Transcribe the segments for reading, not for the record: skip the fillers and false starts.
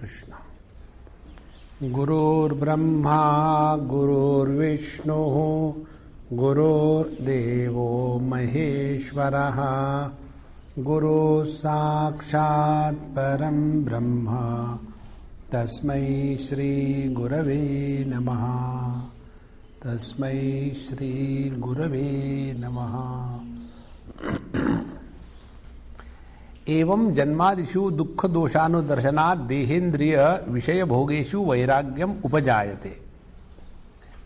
Krishna. Gurur Brahma, Gurur Vishnu, Gurur Devo Maheshwaraha, Guru Sakshat Param Brahma, Tasmai Shri Gurave Namaha, Tasmai Shri Gurave Namaha. एवं जन्मादिषु दुख दोषानुदर्शनात् देहेन्द्रिय विषय भोगेषु वैराग्यम उपजायते.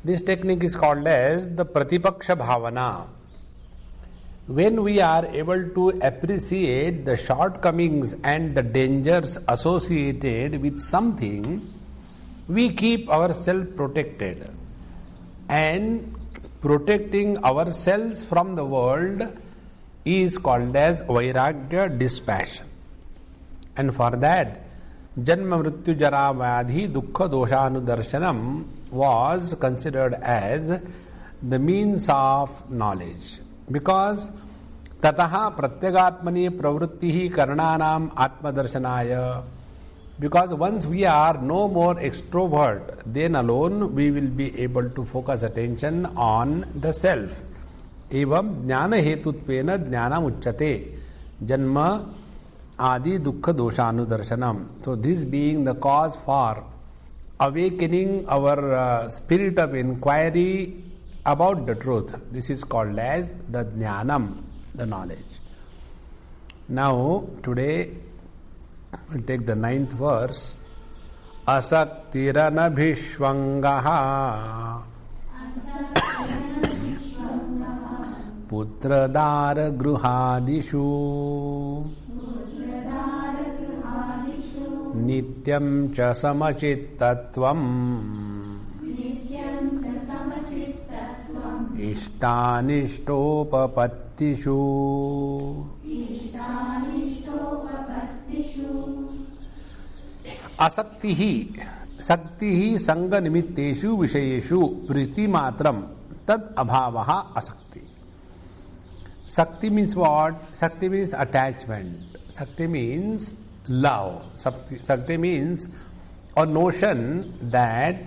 This technique is called as the Pratipaksha Bhavana. When we are able to appreciate the shortcomings and the dangers associated with something, we keep ourselves protected. And protecting ourselves from the world is called as Vairagya, dispassion. And for that, Janma Mrityu Jara Vyadhi Dukkha Doshanudarshanam was considered as the means of knowledge. Because Tataha Pratyagatmani Pravrittihi Karnanam Atmadarshanaya. Because once we are no more extrovert, then alone we will be able to focus attention on the self. एवं ज्ञान हेतुत्वेन ज्ञानम उच्यते जन्म आदि दुख दोषानुदर्शनम. So this being the cause for awakening our spirit of inquiry about the truth, this is called as the jnanam, the knowledge. Now today we'll take the 9th verse. Asaktiranabhishwangaha पुत्रदार गृहादिषु नित्यं च समचित्तत्वम् इष्टानिष्टोपपत्तिषु असक्तिः सक्तिः संग निमित्तेषु विषयेषु प्रीतिमात्रं तद अभावः असक्ति. Sakti means what? Sakti means attachment. Sakti means love. Sakti means a notion that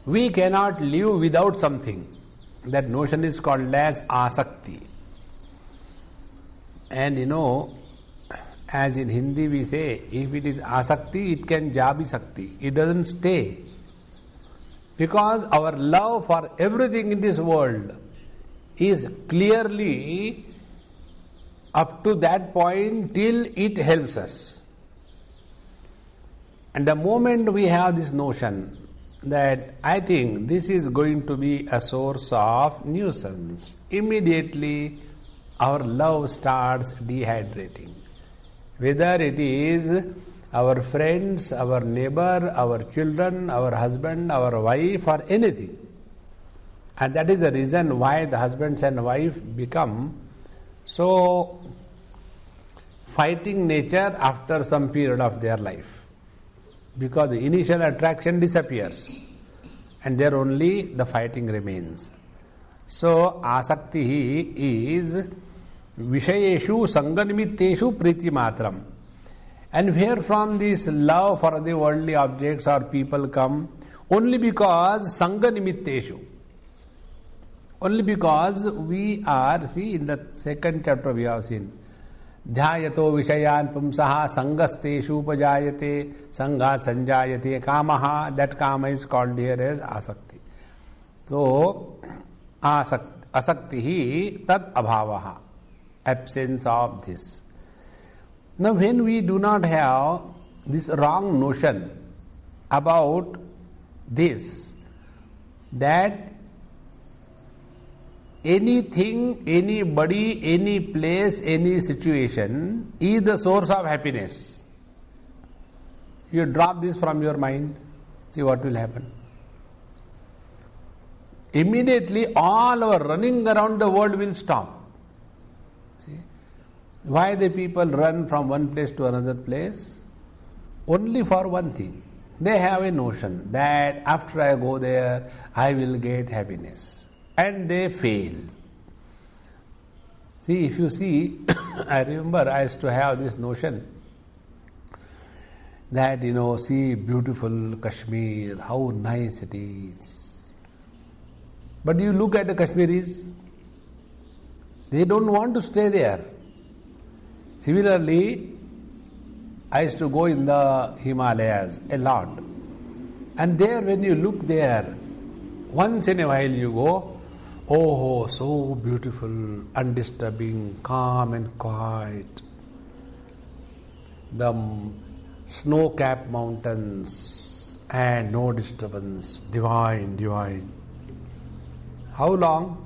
we cannot live without something. That notion is called as asakti. And as in Hindi we say, if it is asakti, it can ja bhi sakti. It doesn't stay. Because our love for everything in this world is clearly up to that point till it helps us. And the moment we have this notion that I think this is going to be a source of nuisance, immediately our love starts dehydrating. Whether it is our friends, our neighbor, our children, our husband, our wife, or anything. And that is the reason why the husbands and wife become so fighting nature after some period of their life. Because the initial attraction disappears and there only the fighting remains. So, asakti is vishayeshu sanganimitteshu priti matram. And where from this love for the worldly objects or people come? Only because sanganimitteshu. Only because we are, see in the 2nd chapter we have seen, dhyayato vishayan pumsaha sangasteshu upajayate sangha sanjayate kamaha. That kama is called here as asakti. So, asakti tad abhavaha, absence of this. Now when we do not have this wrong notion about this, that anything, anybody, any place, any situation is the source of happiness. You drop this from your mind, see what will happen. Immediately all our running around the world will stop. See? Why the people run from one place to another place? Only for one thing. They have a notion that after I go there, I will get happiness. And they fail. See, if you see, I remember I used to have this notion that, see beautiful Kashmir, how nice it is. But you look at the Kashmiris, they don't want to stay there. Similarly, I used to go in the Himalayas a lot. And there, when you look there, once in a while you go, oh, so beautiful, undisturbing, calm and quiet. The snow-capped mountains and no disturbance, divine, divine. How long?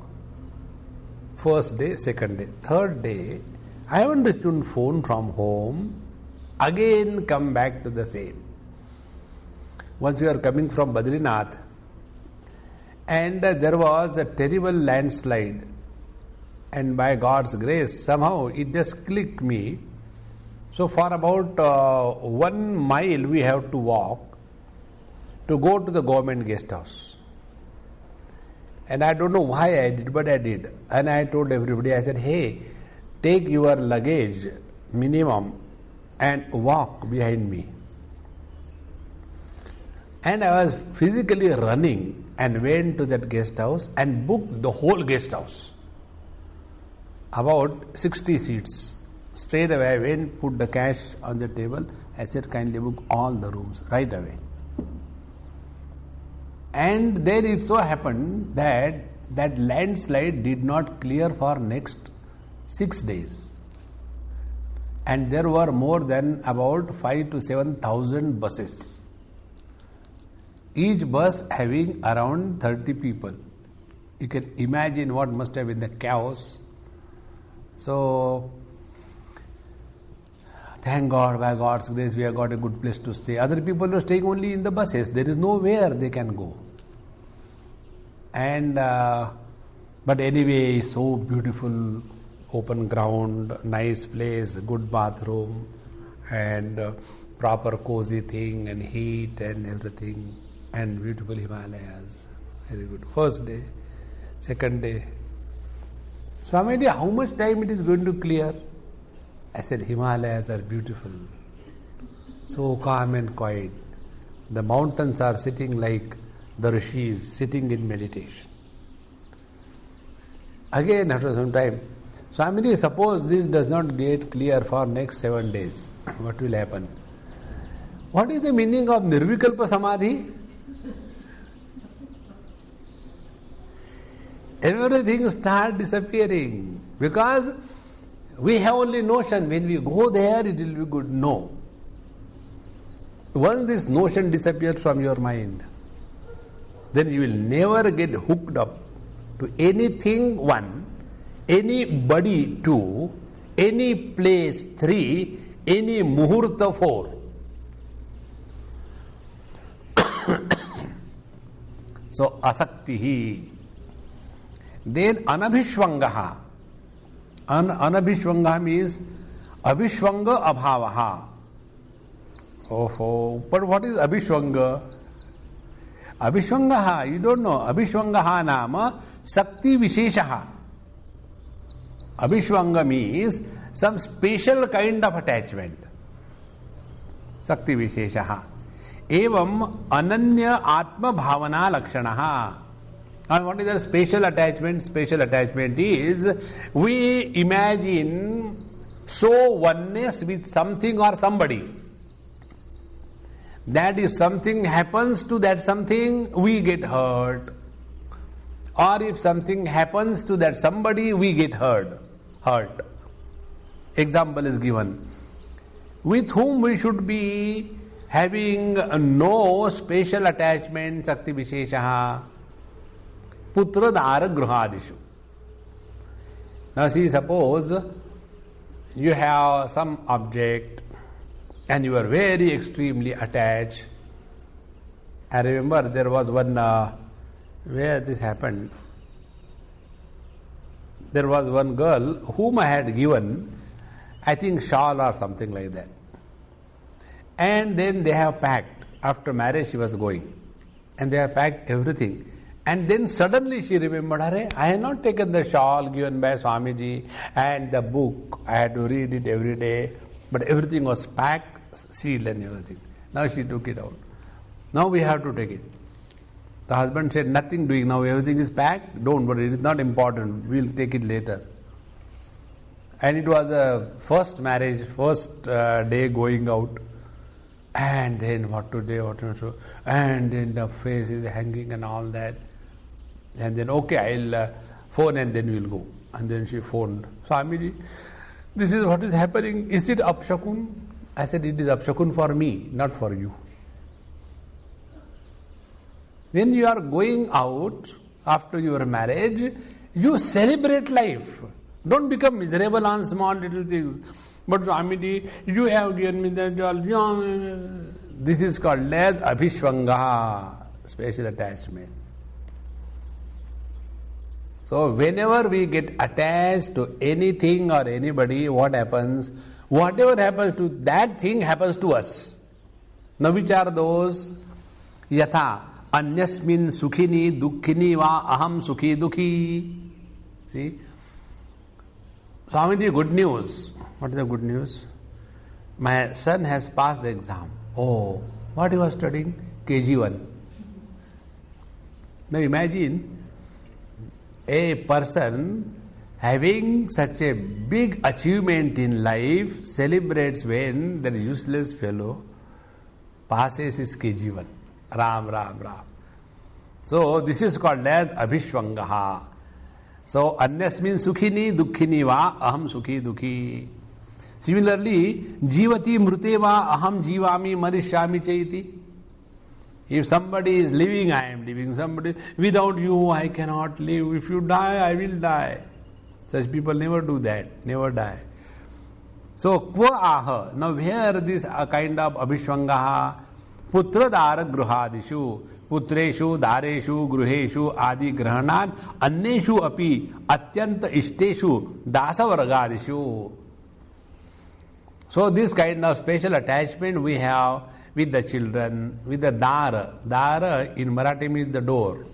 First day, second day, third day, I have understood phone from home, again come back to the same. Once we are coming from Badrinath, and there was a terrible landslide, and by God's grace, somehow it just clicked me. So for about 1 mile we have to walk to go to the government guest house. And I don't know why I did, but I did. And I told everybody, I said, hey, take your luggage minimum and walk behind me. And I was physically running and went to that guest house and booked the whole guest house. About 60 seats. Straight away I went, put the cash on the table. I said, kindly book all the rooms right away. And then it so happened that that landslide did not clear for next 6 days. And there were more than about 5,000 to 7,000 buses. Each bus having around 30 people. You can imagine what must have been the chaos. So, thank God, by God's grace, we have got a good place to stay. Other people are staying only in the buses. There is nowhere they can go. And, but anyway, so beautiful, open ground, nice place, good bathroom, and proper cozy thing, and heat and everything, and beautiful Himalayas. Very good. First day, second day. Swamiji, how much time it is going to clear? I said, Himalayas are beautiful, so calm and quiet. The mountains are sitting like the rishis, sitting in meditation. Again, after some time, Swamiji, suppose this does not get clear for next 7 days, what will happen? What is the meaning of Nirvikalpa Samadhi? Everything starts disappearing because we have only notion. When we go there, it will be good. No. Once this notion disappears from your mind, then you will never get hooked up to anything, one, anybody, two, any place, three, any muhurta, four. So, asaktihi. Then anabhishvangaha. Anabhishvanga means abhishvanga abhavaha. Oh, but what is abhishvanga? Abhishvangaha, you don't know. Abhishvangaha nama sakti visheshaha. Abhishvanga means some special kind of attachment. Sakti visheshaha. Evam ananya atma bhavana lakshanaha. And what is the special attachment? Special attachment is we imagine so oneness with something or somebody that if something happens to that something, we get hurt. Or if something happens to that somebody, we get hurt. Example is given. With whom we should be having no special attachment, Sakti Visheshaha. Putra Dara Gruhadishu. Now see, suppose you have some object and you are very extremely attached. I remember there was one where this happened. There was one girl whom I had given, I think, shawl or something like that. And then they have packed. After marriage she was going. And they have packed everything. And then suddenly she remembered, I had not taken the shawl given by Swamiji and the book. I had to read it every day. But everything was packed, sealed and everything. Now she took it out. Now we have to take it. The husband said, nothing doing now, everything is packed, don't worry, it is not important, we'll take it later. And it was a first marriage, first day going out. And then what to do, and then the face is hanging and all that. And then, okay, I'll phone and then we'll go. And then she phoned, Swamiji, this is what is happening. Is it Apshakun? I said, it is Apshakun for me, not for you. When you are going out after your marriage, you celebrate life. Don't become miserable on small little things. But Swamiji, you have given me that. This is called as Abhishwanga, special attachment. So whenever we get attached to anything or anybody, what happens? Whatever happens to that thing happens to us. Now which are those? Yatha anyasmin sukhini dukkhini va aham sukhi dukhi. See? Swamiji, good news. What is the good news? My son has passed the exam. Oh, what he was studying? KG1. Now imagine a person having such a big achievement in life celebrates when the useless fellow passes his KG1. Ram, Ram, Ram. So this is called as Abhishwangaha. So anyasmin sukhini dukkhini va aham sukhi dukhi. Similarly, jivati mrute va aham jivami marishyami chaiti. If somebody is living, I am living. Somebody, without you, I cannot live. If you die, I will die. Such people never do that, never die. So, kva aha. Now, here this kind of abhishwangaha, putra dara gruhadishu, putreshu, dareshu, gruheshu, adi grahanat, anneshu api, atyanta ishteshu, dasa vargadishu. So, this kind of special attachment we have with the children, with the dara. Dara in Marathi means the door.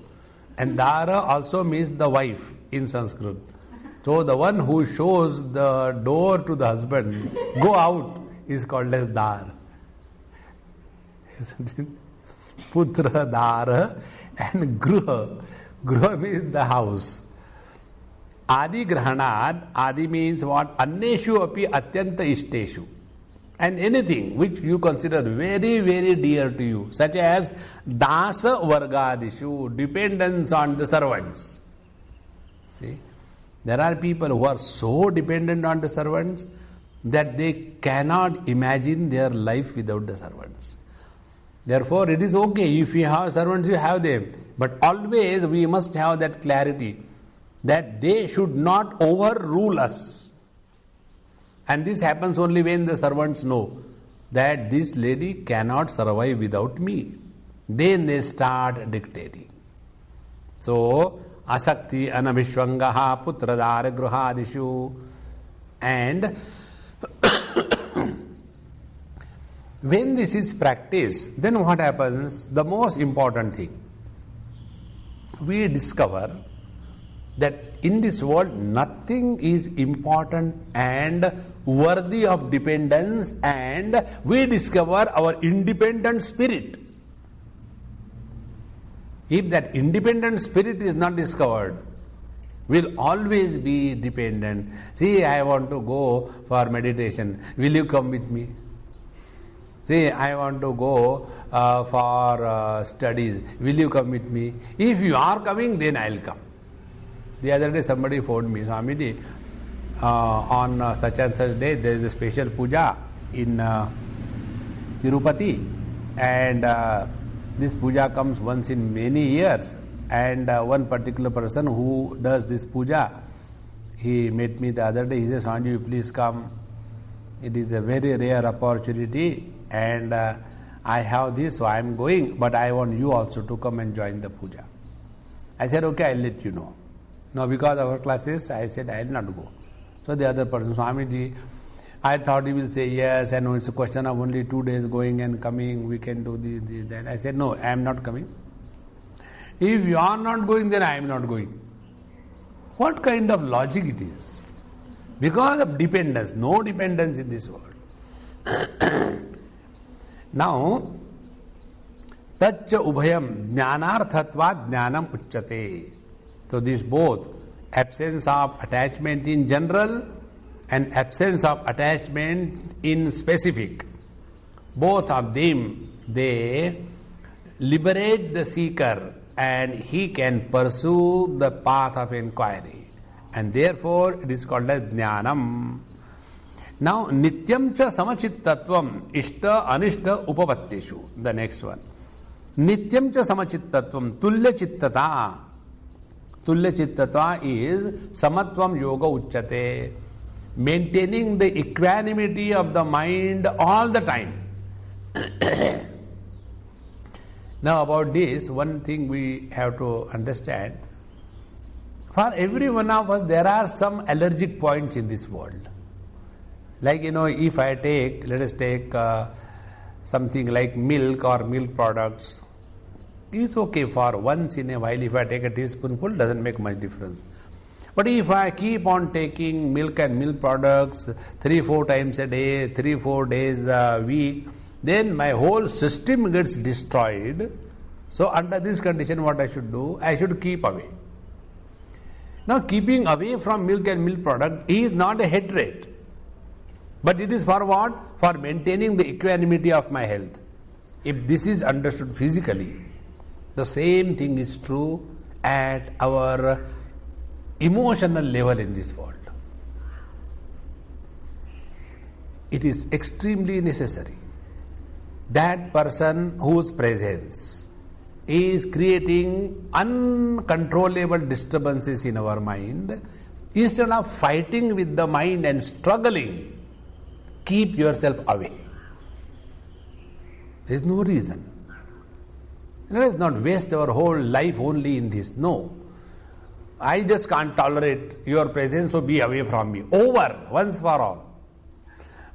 And dara also means the wife in Sanskrit. So the one who shows the door to the husband, go out, is called as dar. Putra, dara and gruha. Gruha means the house. Adi grahanad, adi means what? Anneshu api atyanta ishteshu. And anything which you consider very, very dear to you, such as dasa vargadishu, dependence on the servants. See, there are people who are so dependent on the servants that they cannot imagine their life without the servants. Therefore, it is okay if you have servants, you have them. But always we must have that clarity that they should not overrule us. And this happens only when the servants know that this lady cannot survive without me. Then they start dictating. So, asakti anabhishwangaha putradara gruhadishu. And when this is practiced, then what happens? The most important thing, we discover that in this world nothing is important and worthy of dependence, and we discover our independent spirit. If that independent spirit is not discovered, we'll always be dependent. See, I want to go for meditation. Will you come with me? See, I want to go for studies. Will you come with me? If you are coming, then I'll come. The other day somebody phoned me, Swamiji, on such and such day there is a special puja in Tirupati, and this puja comes once in many years, and one particular person who does this puja, he met me the other day. He said, Swamiji, please come. It is a very rare opportunity, and I have this, so I am going, but I want you also to come and join the puja. I said, okay, I'll let you know. Now, because of our classes, I said I will not go. So the other person, Swamiji, I thought he will say yes, and it's a question of only 2 days going and coming, we can do this, that. I said, no, I am not coming. If you are not going, then I am not going. What kind of logic it is? Because of dependence, no dependence in this world. Now, taccha ubhayam jnanarthatvat jnanam uchyate. So this both, absence of attachment in general and absence of attachment in specific, both of them, they liberate the seeker and he can pursue the path of inquiry. And therefore it is called as jnanam. Now, nityam cha samachittatvam ishta anishta upapatteshu. The next one. Nityam cha samachittatvam tulya chittata. Tulya chittata is samatvam yoga uchyate. Maintaining the equanimity of the mind all the time. Now about this, one thing we have to understand. For every one of us, there are some allergic points in this world. Like, if I take, let us take something like milk or milk products. It's okay for once in a while. If I take a teaspoonful, doesn't make much difference. But if I keep on taking milk and milk products 3-4 times a day, 3-4 days a week, then my whole system gets destroyed. So under this condition, what I should do? I should keep away. Now, keeping away from milk and milk product is not a hatred. But it is for what? For maintaining the equanimity of my health. If this is understood physically, the same thing is true at our emotional level in this world. It is extremely necessary that person whose presence is creating uncontrollable disturbances in our mind, instead of fighting with the mind and struggling, keep yourself away. There is no reason. Let us not waste our whole life only in this. No. I just can't tolerate your presence, so be away from me. Over, once for all.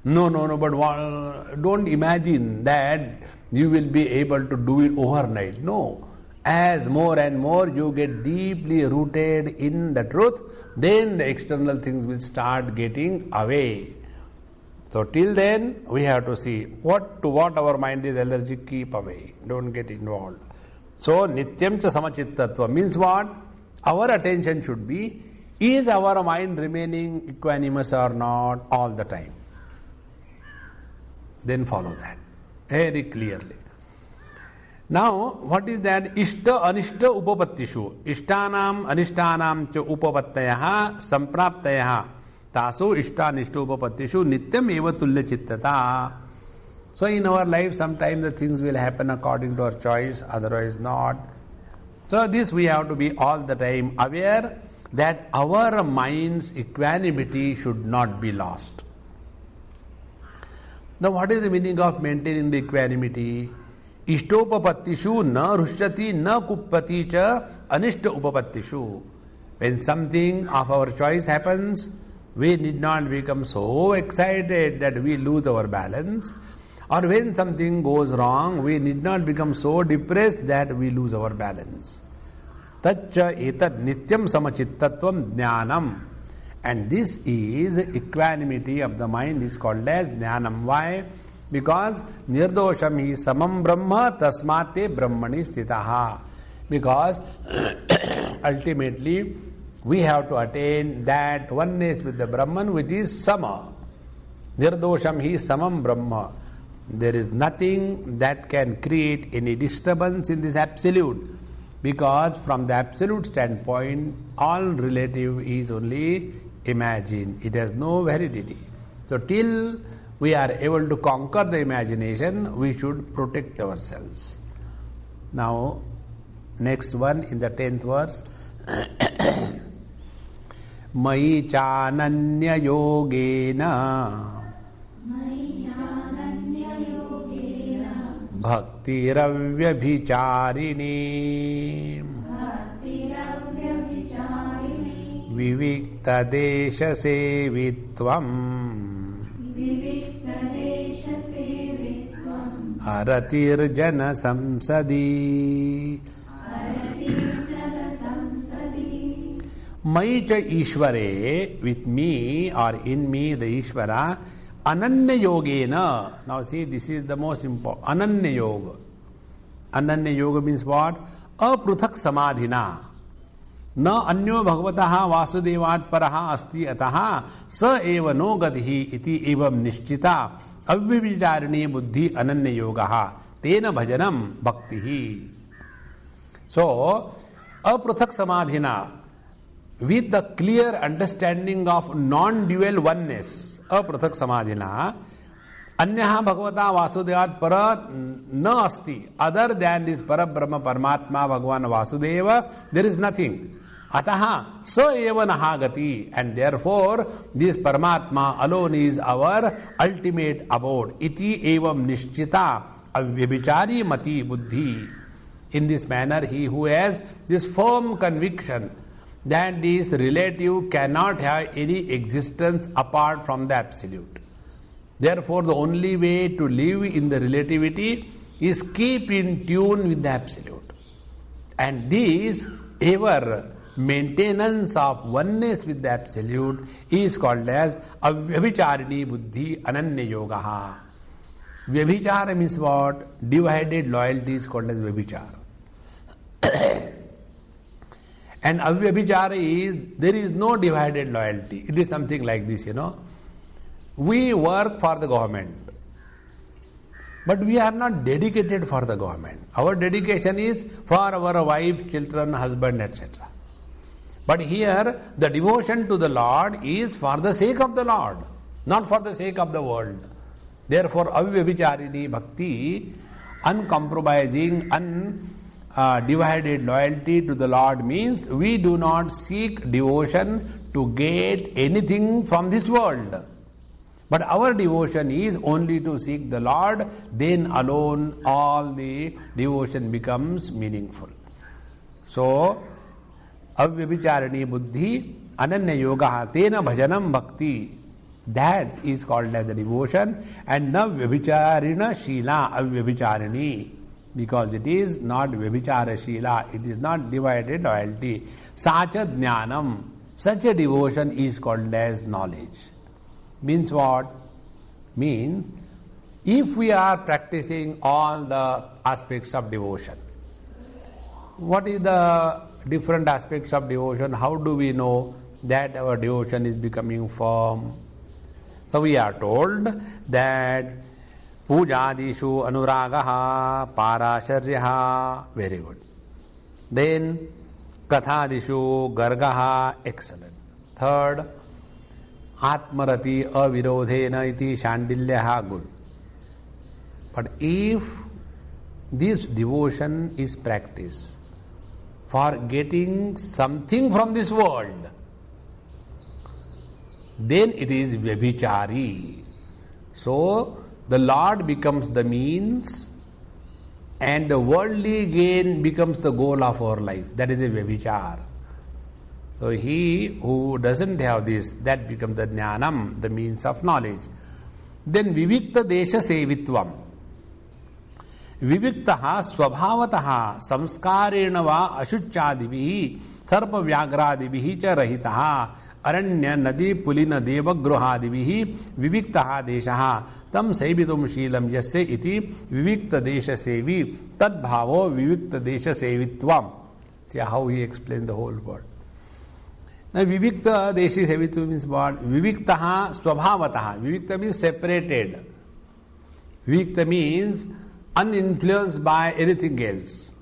No, but don't imagine that you will be able to do it overnight. No. As more and more you get deeply rooted in the truth, then the external things will start getting away. So till then, we have to see what our mind is allergic, keep away. Don't get involved. So, nityam cha samachittatva means what? Our attention should be, is our mind remaining equanimous or not all the time? Then follow that very clearly. Now, what is that? Ishta anishta upapattishu. Ishtanam anishtanam cha upapattayaha sampraptayaha. Taso ishta anishta upapattishu nityam eva tulya chittata. So in our life, sometimes the things will happen according to our choice, otherwise not. So this we have to be all the time aware that our mind's equanimity should not be lost. Now what is the meaning of maintaining the equanimity? Ishtopapattishu na rushyati na kuppati cha anishta upapattishu. When something of our choice happens, we need not become so excited that we lose our balance. Or when something goes wrong, we need not become so depressed that we lose our balance. Taccha etat nityam samachittatvam jnanam. And this is equanimity of the mind is called as jnanam. Why? Because nirdosham hi samam brahma tasmate brahmani sthitaha. Because ultimately we have to attain that oneness with the Brahman which is sama. Nirdosham hi samam brahma. There is nothing that can create any disturbance in this absolute, because from the absolute standpoint, all relative is only imagined. It has no validity. So till we are able to conquer the imagination, we should protect ourselves. Now, next one in the 10th verse. Mai chananya yogena Bhaktiravyavicharini Vivikta desha sevitvam Aratirjana samsadi Mai cha Ishvare, with me or in me the Ishvara, ananya yogena. Now see, this is the most important. Ananya yoga. Ananya yoga means what? Apruthak samadhina. Na anyo bhagavataha vasudevat paraha asti ataha sa eva no gatihi iti evam nishchita avyavicharini buddhi ananya yogaha tena bhajanam bhaktihi. So, apruthak samadhina, with the clear understanding of non-dual oneness, apruthak samadhina, anyaha bhagavata vasudevat para na asti, other than this parabrahma paramatma bhagavan vasudeva, there is nothing. Ataha sa eva nahagati, and therefore this paramatma alone is our ultimate abode. Iti evam nishchita avyabhichari mati buddhi. In this manner, he who has this firm conviction that this relative cannot have any existence apart from the absolute. Therefore, the only way to live in the relativity is keep in tune with the absolute. And this ever maintenance of oneness with the absolute is called as avyabhicharini buddhi ananya yogaha. Vyabhichara means what? Divided loyalty is called as vyabhichara. And avyabhichara is, there is no divided loyalty. It is something like this, We work for the government, but we are not dedicated for the government. Our dedication is for our wife, children, husband, etc. But here, the devotion to the Lord is for the sake of the Lord, not for the sake of the world. Therefore, avyabhicharini bhakti, uncompromising, undivided loyalty to the Lord means we do not seek devotion to get anything from this world. But our devotion is only to seek the Lord, then alone all the devotion becomes meaningful. So, avyabhicharini buddhi ananya yogaha tena bhajanam bhakti. That is called as the devotion, and na vyabhicharina shila avyabhicharini, because it is not vyabhichara shila, it is not divided loyalty. Sacha jnanam, such a devotion is called as knowledge. Means what? Means if we are practicing all the aspects of devotion, what is the different aspects of devotion? How do we know that our devotion is becoming firm? So we are told that pujadishu anuragaha parasharyaha, very good. Then kathadishu gargaha, excellent. Third, atmarati avirodhena iti shandilyaha, good. But if this devotion is practiced for getting something from this world, then it is vyabhichari. So, the Lord becomes the means and the worldly gain becomes the goal of our life. That is a vyabhichar. So, he who doesn't have this, that becomes the jnanam, the means of knowledge. Then vivikta desha sevitvam. Viviktaha swabhavataha samskarena va ashuchadivihi sarpa vyagradivihi cha rahitaha aranya nadi pulina deva gruhadivihi viviktaha deshaha tam saivitum shilam yasya iti vivikta desha sevi tad bhavo vivikta desha sevitvam. See how he explains the whole word. Now vivikta desha sevitvam means what? Viviktaha swabhavataha. Vivikta means separated. Vivikta means uninfluenced by anything else.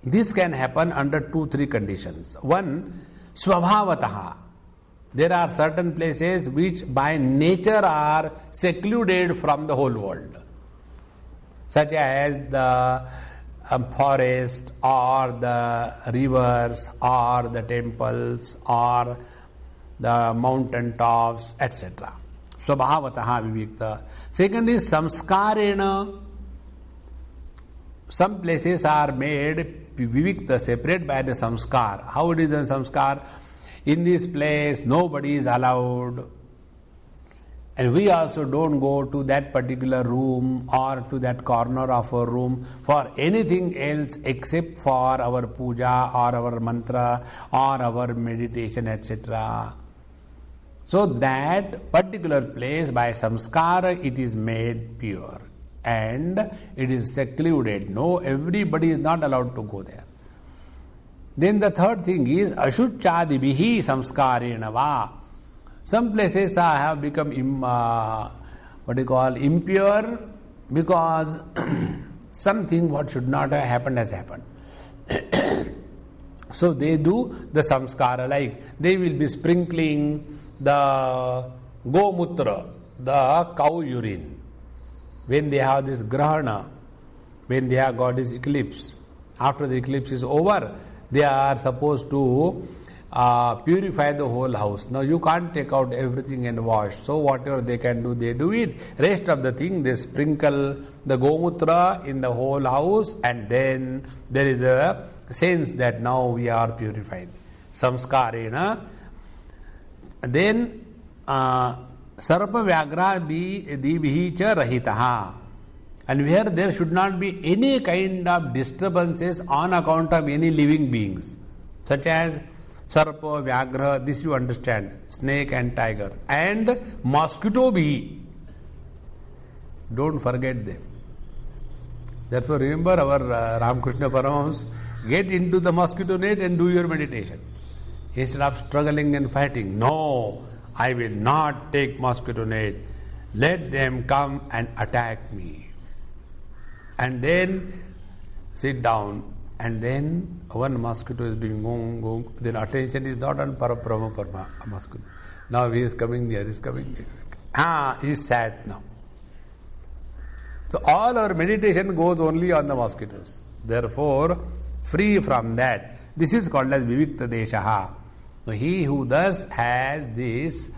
This can happen under 2-3 conditions. One, swabhavataha. There are certain places which by nature are secluded from the whole world, such as the forest or the rivers or the temples or the mountain tops, etc. Swabhavataha vivikta. Second is samskarena. Some places are made vivikta, separate by the samskar. How it is the samskar? In this place, nobody is allowed. And we also don't go to that particular room or to that corner of our room for anything else except for our puja or our mantra or our meditation, etc. So that particular place by samskara it is made pure and it is secluded. No, everybody is not allowed to go there. Then the third thing is ashuchadibihi samskarena va. Some places have become impure because something what should not have happened has happened. So they do the samskara, like they will be sprinkling the gomutra, the cow urine. When they have this grahana, when they have got this eclipse, after the eclipse is over, they are supposed to purify the whole house. Now you can't take out everything and wash. So whatever they can do, they do it. Rest of the thing, they sprinkle the gomutra in the whole house, and then there is a sense that now we are purified. Samskarena. Then sarpa vyagra dibihi cha rahitaha. And where there should not be any kind of disturbances on account of any living beings, such as sarpa, vyagra, this you understand, snake and tiger, and mosquito bee. Don't forget them. Therefore, remember our Ramakrishna Paramahamsa, get into the mosquito net and do your meditation. Instead of struggling and fighting, no, I will not take mosquito net. Let them come and attack me. And then sit down, and then one mosquito is being going, then attention is not on Parabrahma Parma, a mosquito. Now he is coming near, he is coming near. He is sad now. So all our meditation goes only on the mosquitoes. Therefore, free from that. This is called as Vivikta Deshaha. So he who thus has this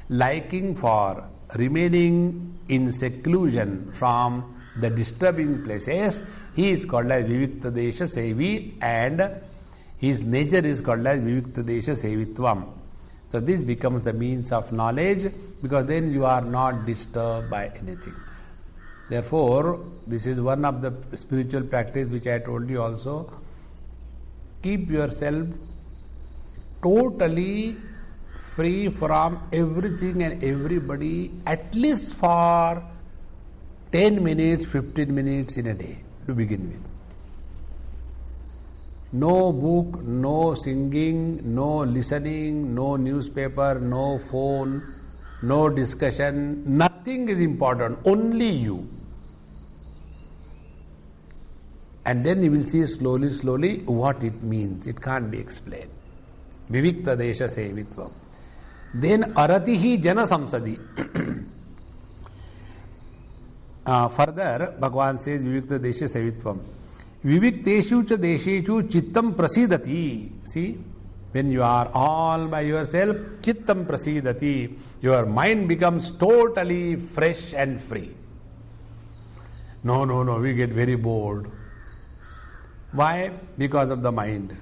liking for remaining in seclusion from the disturbing places, he is called as Vivikta Desha Sevi, and his nature is called as Vivikta Desha Sevitvam. So this becomes the means of knowledge, because then you are not disturbed by anything. Therefore, this is one of the spiritual practice which I told you also. Keep yourself totally free from everything and everybody, at least for 10 minutes, 15 minutes in a day to begin with. No book, no singing, no listening, no newspaper, no phone, no discussion, nothing is important, only you. And then you will see slowly what it means. It can't be explained. Vivikta Desha Sevitvam. Then Aratihi Jana Samsadi. Further, Bhagavan says Vivikta Desha Sevitvam. Vivikteshu cha deshechu chittam prasidati. See, when you are all by yourself, chittam prasidati. Your mind becomes totally fresh and free. No, we get very bored. Why? Because of the mind.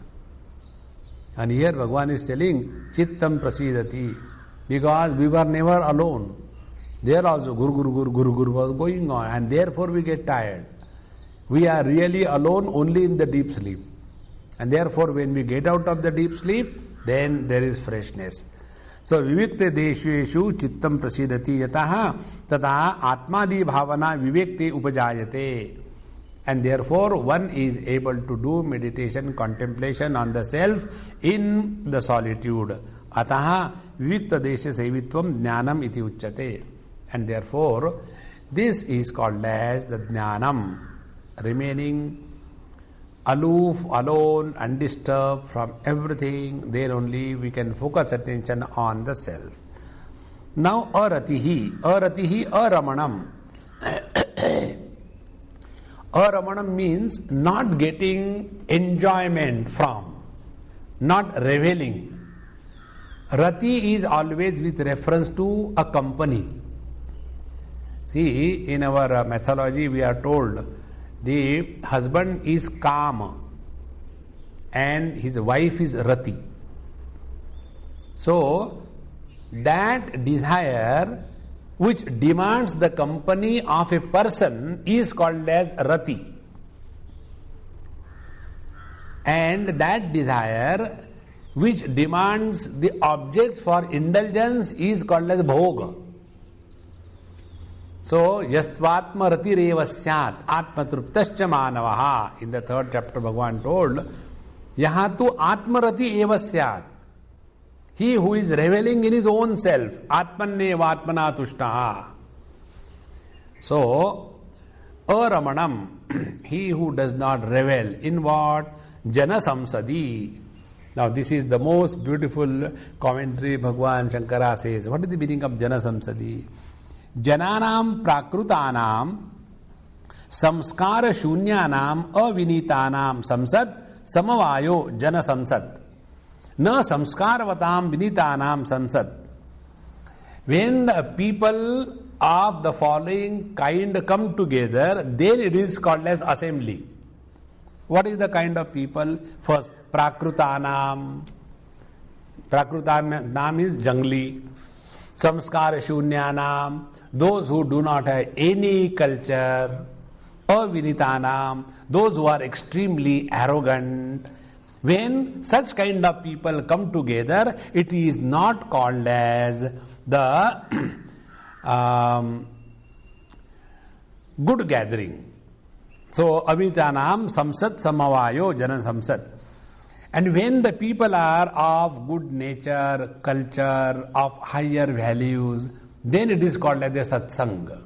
And here Bhagavan is telling chittam prasidati, because we were never alone. There also Guru was going on, and therefore we get tired. We are really alone only in the deep sleep. And therefore when we get out of the deep sleep, then there is freshness. So vivikte desheshu chittam prasidati yataha tataha atmadi bhavana vivekte upajayate. And therefore one is able to do meditation, contemplation on the self in the solitude. Ataha vivikta desha sevitvam jnanam iti uchyate. And therefore this is called as the jnanam, remaining aloof, alone, undisturbed from everything. Then only we can focus attention on the self. Now aratihi aramanam. Aramanam means not getting enjoyment from, not reveling. Rati is always with reference to a company. See, in our mythology we are told the husband is Kama and his wife is Rati. So, that desire which demands the company of a person is called as Rati. And that desire which demands the objects for indulgence is called as bhog. So, yastvatma ratireva syat atmatruptascha manavaha. In the 3rd chapter, Bhagavan told, yaha tu atmarati eva syat. He who is reveling in his own self, atmaneva atmana tushtaha. So, aramanam, he who does not revel in what? Jana samsadi. Now, this is the most beautiful commentary Bhagavan Shankara says. What is the meaning of Jana samsadi? Jananam prakrutanam samskara shunyanam avinitanam samsad samavayo jana samsad na samskaravatam vinitanam samsad. When the people of the following kind come together, then it is called as assembly. What is the kind of people? First, prakrutanam. Prakrutanam is jungli. Samskara shunyanam, those who do not have any culture. Avinitanam, those who are extremely arrogant. When such kind of people come together, it is not called as the good gathering. So, avinitanam samsat samavayo jana samsat. And when the people are of good nature, culture, of higher values, then it is called as a satsang.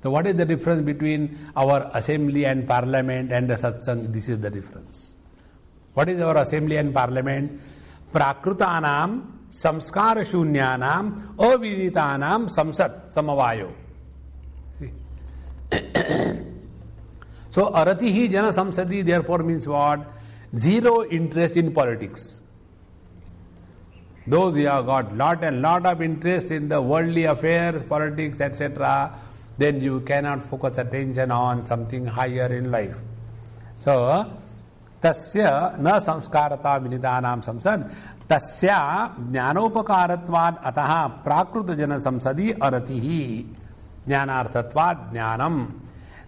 So what is the difference between our assembly and parliament and the satsang? This is the difference. What is our assembly and parliament? Prakrutanam, samskara shunyanam, avinitanam, samsat, samavayo. See? So, aratihi jana samsadi therefore means what? Zero interest in politics. Those who have got lot of interest in the worldly affairs, politics, etc., then you cannot focus attention on something higher in life. So, tasya na samskarata vinitanam samsad tasya jnanopakaratvad ataha prakruta jana samsadi aratihi jnanarthatvad jnanam.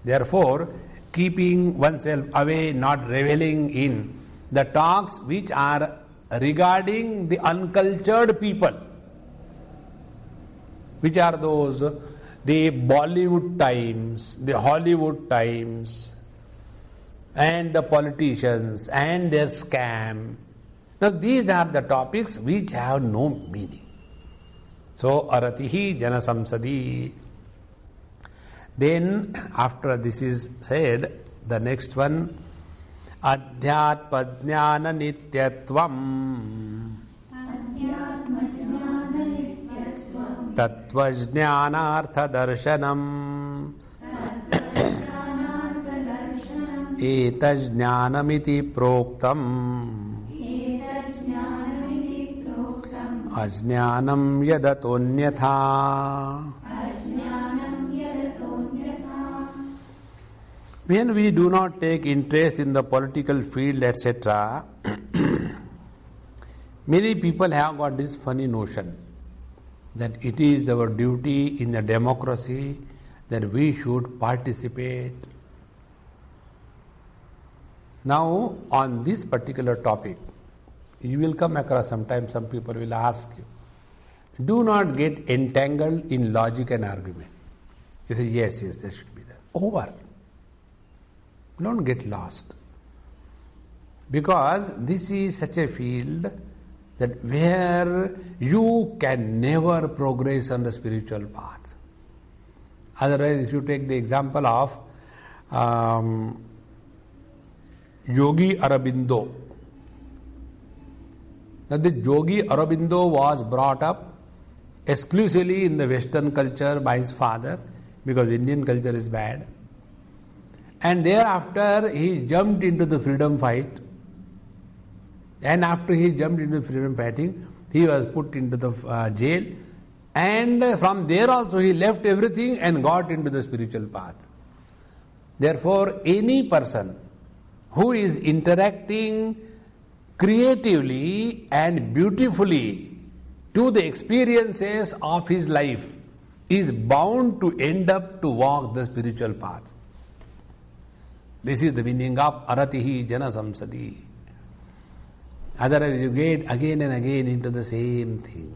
Therefore, keeping oneself away, not reveling in the talks which are regarding the uncultured people. Which are those? The Bollywood times, the Hollywood times, and the politicians and their scam. Now these are the topics which have no meaning. So, aratihi jana samsadi. Then, after this is said, the next one, adhyatma jnana nityatvam tattva jnanartha darshanam eta jnanamiti proktam ajnanam yadatonyatha. When we do not take interest in the political field, etc., many people have got this funny notion that it is our duty in a democracy that we should participate. Now, on this particular topic, you will come across sometimes some people will ask you, do not get entangled in logic and argument. You say, yes, there should be that. Over. Don't get lost. Because this is such a field that where you can never progress on the spiritual path. Otherwise, if you take the example of Yogi Aurobindo. Now, the Yogi Aurobindo was brought up exclusively in the Western culture by his father, because Indian culture is bad. And thereafter he jumped into the freedom fight. And after he jumped into freedom fighting, he was put into the jail. And from there also he left everything and got into the spiritual path. Therefore, any person who is interacting creatively and beautifully to the experiences of his life is bound to end up to walk the spiritual path. This is the meaning of aratihi jana samsadi. Otherwise you get again and again into the same thing.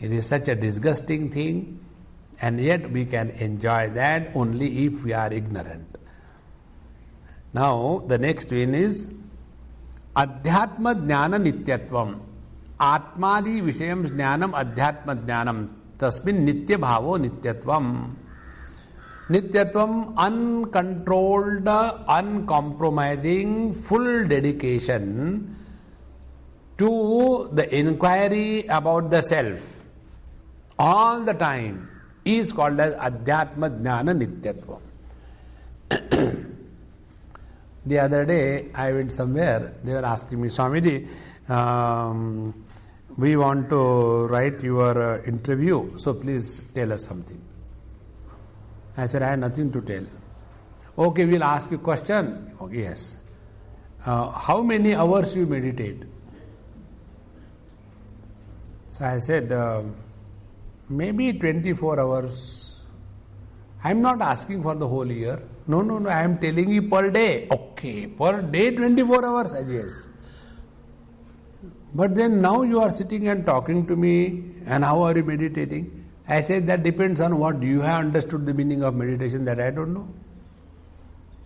It is such a disgusting thing, and yet we can enjoy that only if we are ignorant. Now, the next one is Adhyatma Jnana Nityatvam. Atmadi Vishayam Jnanam Adhyatma Jnanam. Tasmin Nitya Bhavo Nityatvam. Nityatvam, uncontrolled, uncompromising, full dedication to the inquiry about the self all the time is called as Adhyatma Jnana Nityatvam. The other day I went somewhere, they were asking me, Swamiji, we want to write your interview, so please tell us something. I said, I have nothing to tell. Okay, we'll ask you a question. Okay, yes. How many hours you meditate? So I said, maybe 24 hours. I am not asking for the whole year. No, I am telling you per day. Okay, per day 24 hours? I said, yes. But then now you are sitting and talking to me, and how are you meditating? I said, that depends on what you have understood the meaning of meditation, that I don't know.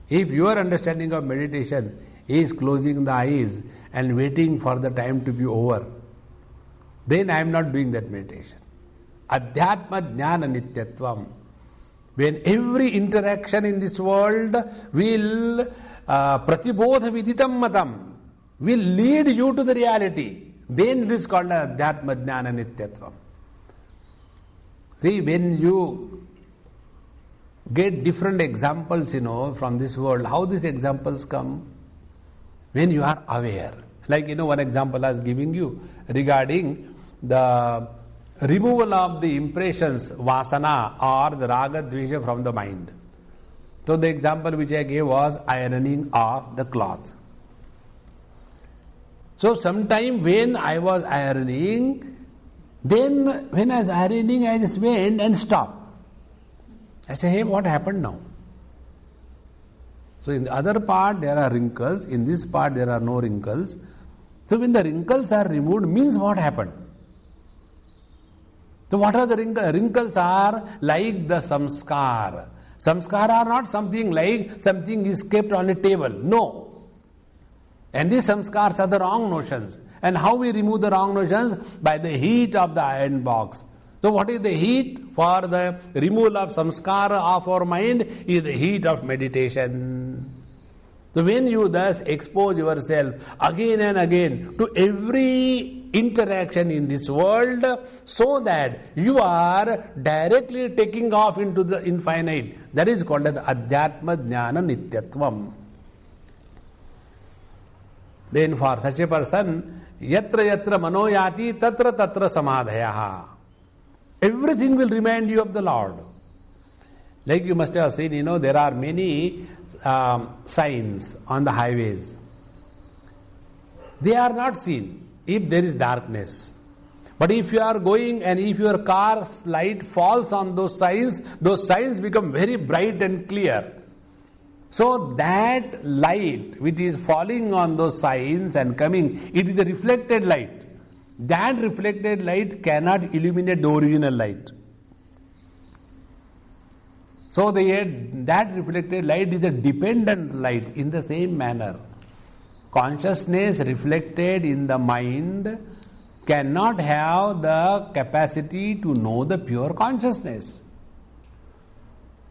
If your understanding of meditation is closing the eyes and waiting for the time to be over, then I am not doing that meditation. Adhyatma Jnana Nityatvam. When every interaction in this world will pratibodha viditam matam, will lead you to the reality, then it is called Adhyatma Jnana Nityatvam. See, when you get different examples, from this world, how these examples come? When you are aware. Like, one example I was giving you regarding the removal of the impressions, vasana or the raga dvesha from the mind. So the example which I gave was ironing of the cloth. So sometime when I was ironing, then when I was ironing, I just went and stopped. I say, hey, what happened now? So in the other part there are wrinkles, in this part there are no wrinkles. So when the wrinkles are removed, means what happened? So what are the wrinkles? Wrinkles are like the samskar. Samskar are not something like something is kept on a table. No. And these samskars are the wrong notions. And how we remove the wrong notions? By the heat of the iron box. So what is the heat for the removal of samskara of our mind? Is the heat of meditation. So when you thus expose yourself again and again to every interaction in this world, so that you are directly taking off into the infinite, that is called as Adhyatma Jnana Nityatvam. Then for such a person, yatra yatra manoyati tatra tatra samadhayaha. Everything will remind you of the Lord. Like you must have seen, there are many signs on the highways. They are not seen if there is darkness. But if you are going and if your car's light falls on those signs become very bright and clear. So that light which is falling on those signs and coming, it is a reflected light. That reflected light cannot illuminate the original light. So that reflected light is a dependent light. In the same manner, consciousness reflected in the mind cannot have the capacity to know the pure consciousness.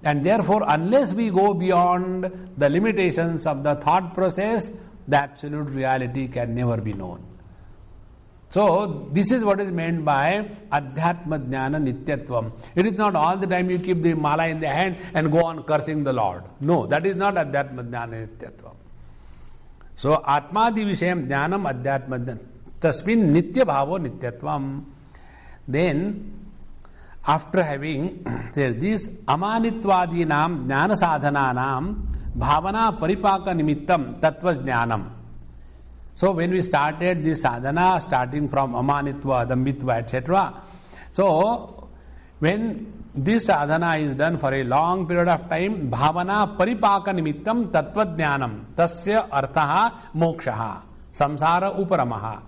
And therefore, unless we go beyond the limitations of the thought process, the absolute reality can never be known. So, this is what is meant by Adhyatma Jnana Nityatvam. It is not all the time you keep the mala in the hand and go on cursing the Lord. No, that is not Adhyatma Jnana Nityatvam. So, Atmadi Vishayam Jnanam Adhyatma Jnana. Tasmin Nitya Bhavo Nityatvam. Then, after having said this, Amanitvadi Nam Jnana Sadhana Nam Bhavana Paripaka Nimittam Tattva Jnanam. So when we started this sadhana, starting from amanitva, dambitva, etc. So when this sadhana is done for a long period of time, bhavana paripaka nimittam tattva jnanam tasya arthaha mokshaha. samsara uparamaha.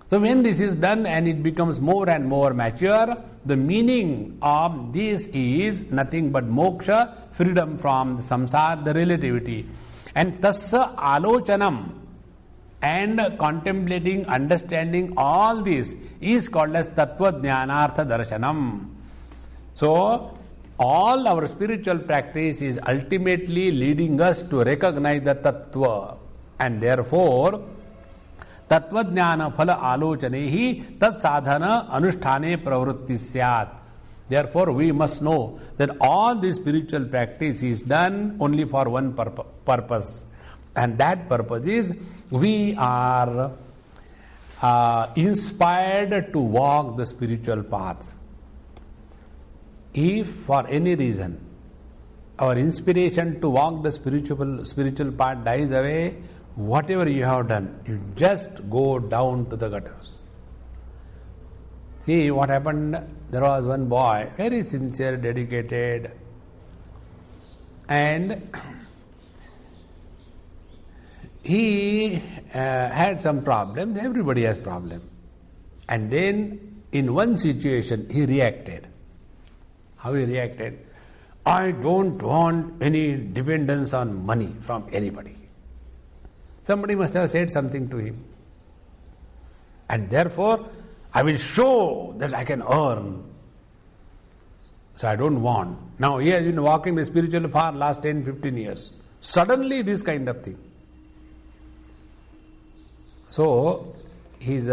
So when this is done and it becomes more and more mature, the meaning of this is nothing but moksha, freedom from the samsara, the relativity. And tassa alochanam, and contemplating, understanding all this is called as tattva jnanartha darshanam. So all our spiritual practice is ultimately leading us to recognize the tattva, and therefore tattva jnana phala alochanehi tat sadhana anusthane pravrutti syat. Therefore we must know that all this spiritual practice is done only for one purpose, and that purpose is we are inspired to walk the spiritual path. If for any reason our inspiration to walk the spiritual path dies away, whatever you have done, you just go down to the gutters. See what happened, there was one boy, very sincere, dedicated, and he had some problems. Everybody has problems. And then in one situation he reacted. How he reacted? I don't want any dependence on money from anybody. Somebody must have said something to him. And therefore, I will show that I can earn. So I don't want. Now he has been walking the spiritual path last 10, 15 years. Suddenly this kind of thing. So his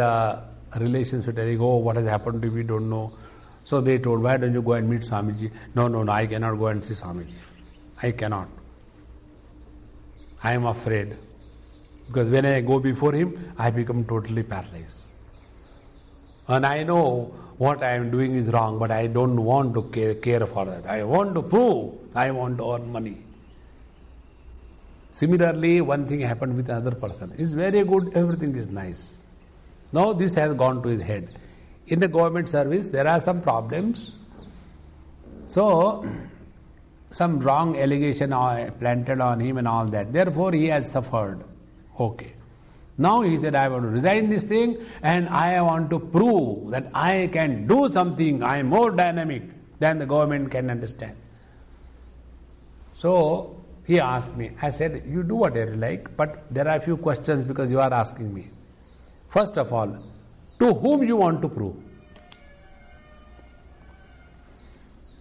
relations were telling, oh, what has happened to you, we don't know. So they told, why don't you go and meet Swamiji? No, I cannot go and see Swamiji. I cannot. I am afraid. Because when I go before him, I become totally paralyzed. And I know what I am doing is wrong, but I don't want to care for that. I want to prove, I want to earn money. Similarly, one thing happened with another person. It's very good, everything is nice. Now this has gone to his head. In the government service, there are some problems. So, some wrong allegation planted on him and all that. Therefore, he has suffered. Okay. Now he said, I want to resign this thing and I want to prove that I can do something. I am more dynamic than the government can understand. So, he asked me. I said, you do whatever you like, but there are a few questions because you are asking me. First of all, to whom you want to prove?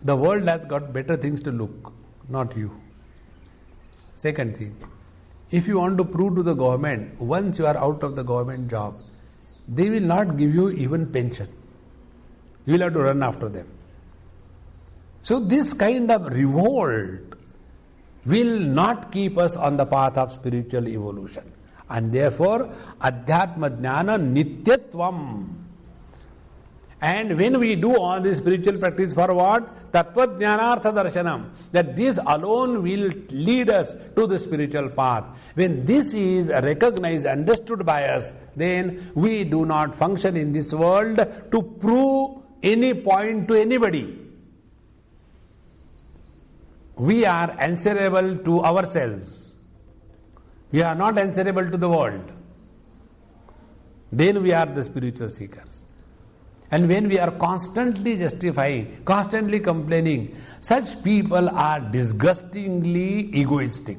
The world has got better things to look, not you. Second thing, if you want to prove to the government, once you are out of the government job, they will not give you even pension. You will have to run after them. So this kind of revolt will not keep us on the path of spiritual evolution. And therefore, Adhyatma Jnana Nityatvam. And when we do all this spiritual practice for what? Tattva Jnanartha Darshanam. That this alone will lead us to the spiritual path. When this is recognized, understood by us, then we do not function in this world to prove any point to anybody. We are answerable to ourselves. We are not answerable to the world. Then we are the spiritual seekers. And when we are constantly justifying, constantly complaining, such people are disgustingly egoistic.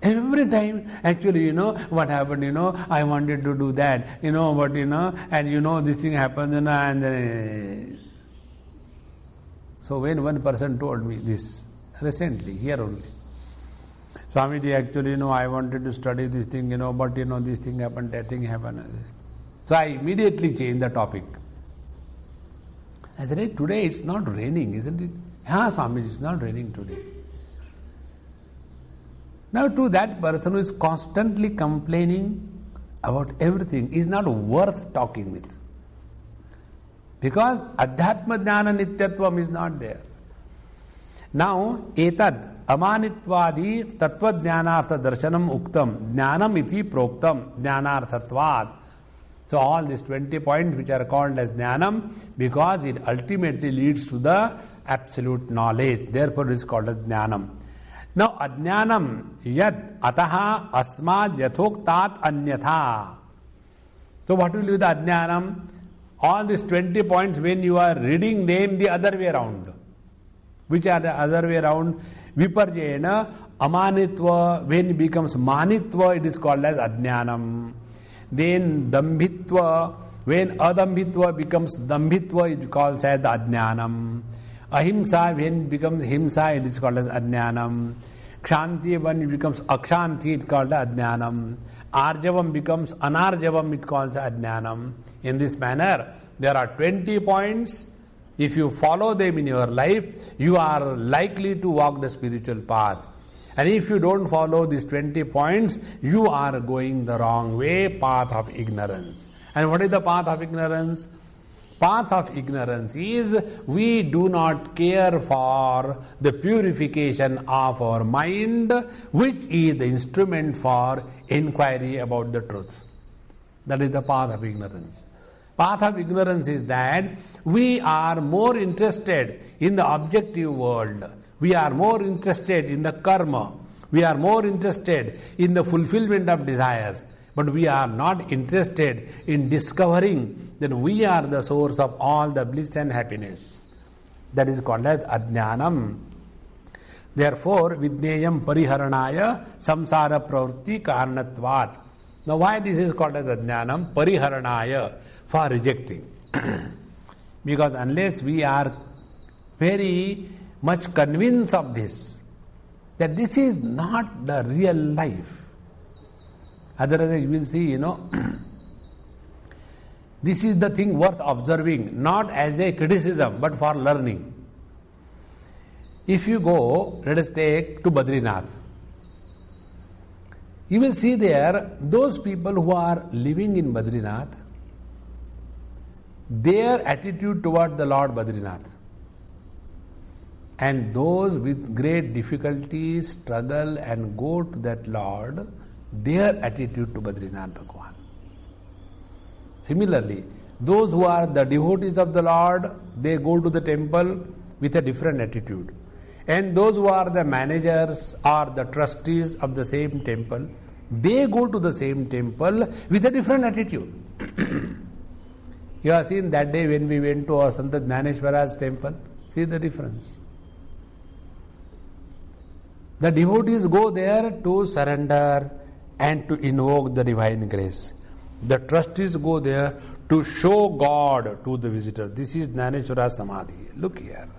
Every time, actually, what happened, I wanted to do that, but, and this thing happened, and then... So when one person told me this, recently, here only, Swamiji, actually, I wanted to study this thing, but, this thing happened, that thing happened. So I immediately changed the topic. I said, hey, today it's not raining, isn't it? Yeah, Swamiji, it's not raining today. Now to that person who is constantly complaining about everything is not worth talking with. Because Adhyatma Jnana Nityatvam is not there. Now, etad amanitvadi tattva jnanartha darshanam uktam jnanam iti proktam jnanarthatvad. So all these 20 points which are called as jnanam, because it ultimately leads to the absolute knowledge. Therefore it is called as jnanam. Now, ajnanam yad ataha asmad yathoktat anyatha. So, what will be the ajnanam? All these 20 points, when you are reading them the other way around. Which are the other way around? Viparjena, amanitva, when it becomes manitva, it is called as ajnanam. Then dambhitva, when adambhitva becomes dambhitva, it is called as ajnanam. Ahimsa, when it becomes himsa, it is called as ajnanam. Kshanti, when it becomes akshanti, it is called as ajnanam. Arjavam becomes anarjavam, it is called as ajnanam. In this manner, there are 20 points. If you follow them in your life, you are likely to walk the spiritual path. And if you don't follow these 20 points, you are going the wrong way, path of ignorance. And what is the path of ignorance? Path of ignorance is we do not care for the purification of our mind, which is the instrument for inquiry about the truth. That is the path of ignorance. Path of ignorance is that we are more interested in the objective world. We are more interested in the karma. We are more interested in the fulfillment of desires. But we are not interested in discovering that we are the source of all the bliss and happiness. That is called as ajnanam. Therefore, vidneyam pariharanaya samsara pravritti karanatvat. Now, why this is called as ajnanam? Pariharanaya, for rejecting. Because unless we are very much convinced of this, that this is not the real life. Otherwise, you will see, this is the thing worth observing, not as a criticism, but for learning. If you go, let us take to Badrinath. You will see there, those people who are living in Badrinath, their attitude toward the Lord Badrinath. And those with great difficulties struggle and go to that Lord, their attitude to Badrinath Bhagwan. Similarly, those who are the devotees of the Lord, they go to the temple with a different attitude. And those who are the managers or the trustees of the same temple, they go to the same temple with a different attitude. You have seen that day when we went to our Sant Jnaneshwara's temple. See the difference. The devotees go there to surrender and to invoke the divine grace. The trustees go there to show God to the visitor. This is Jnaneshwara Samadhi. Look here.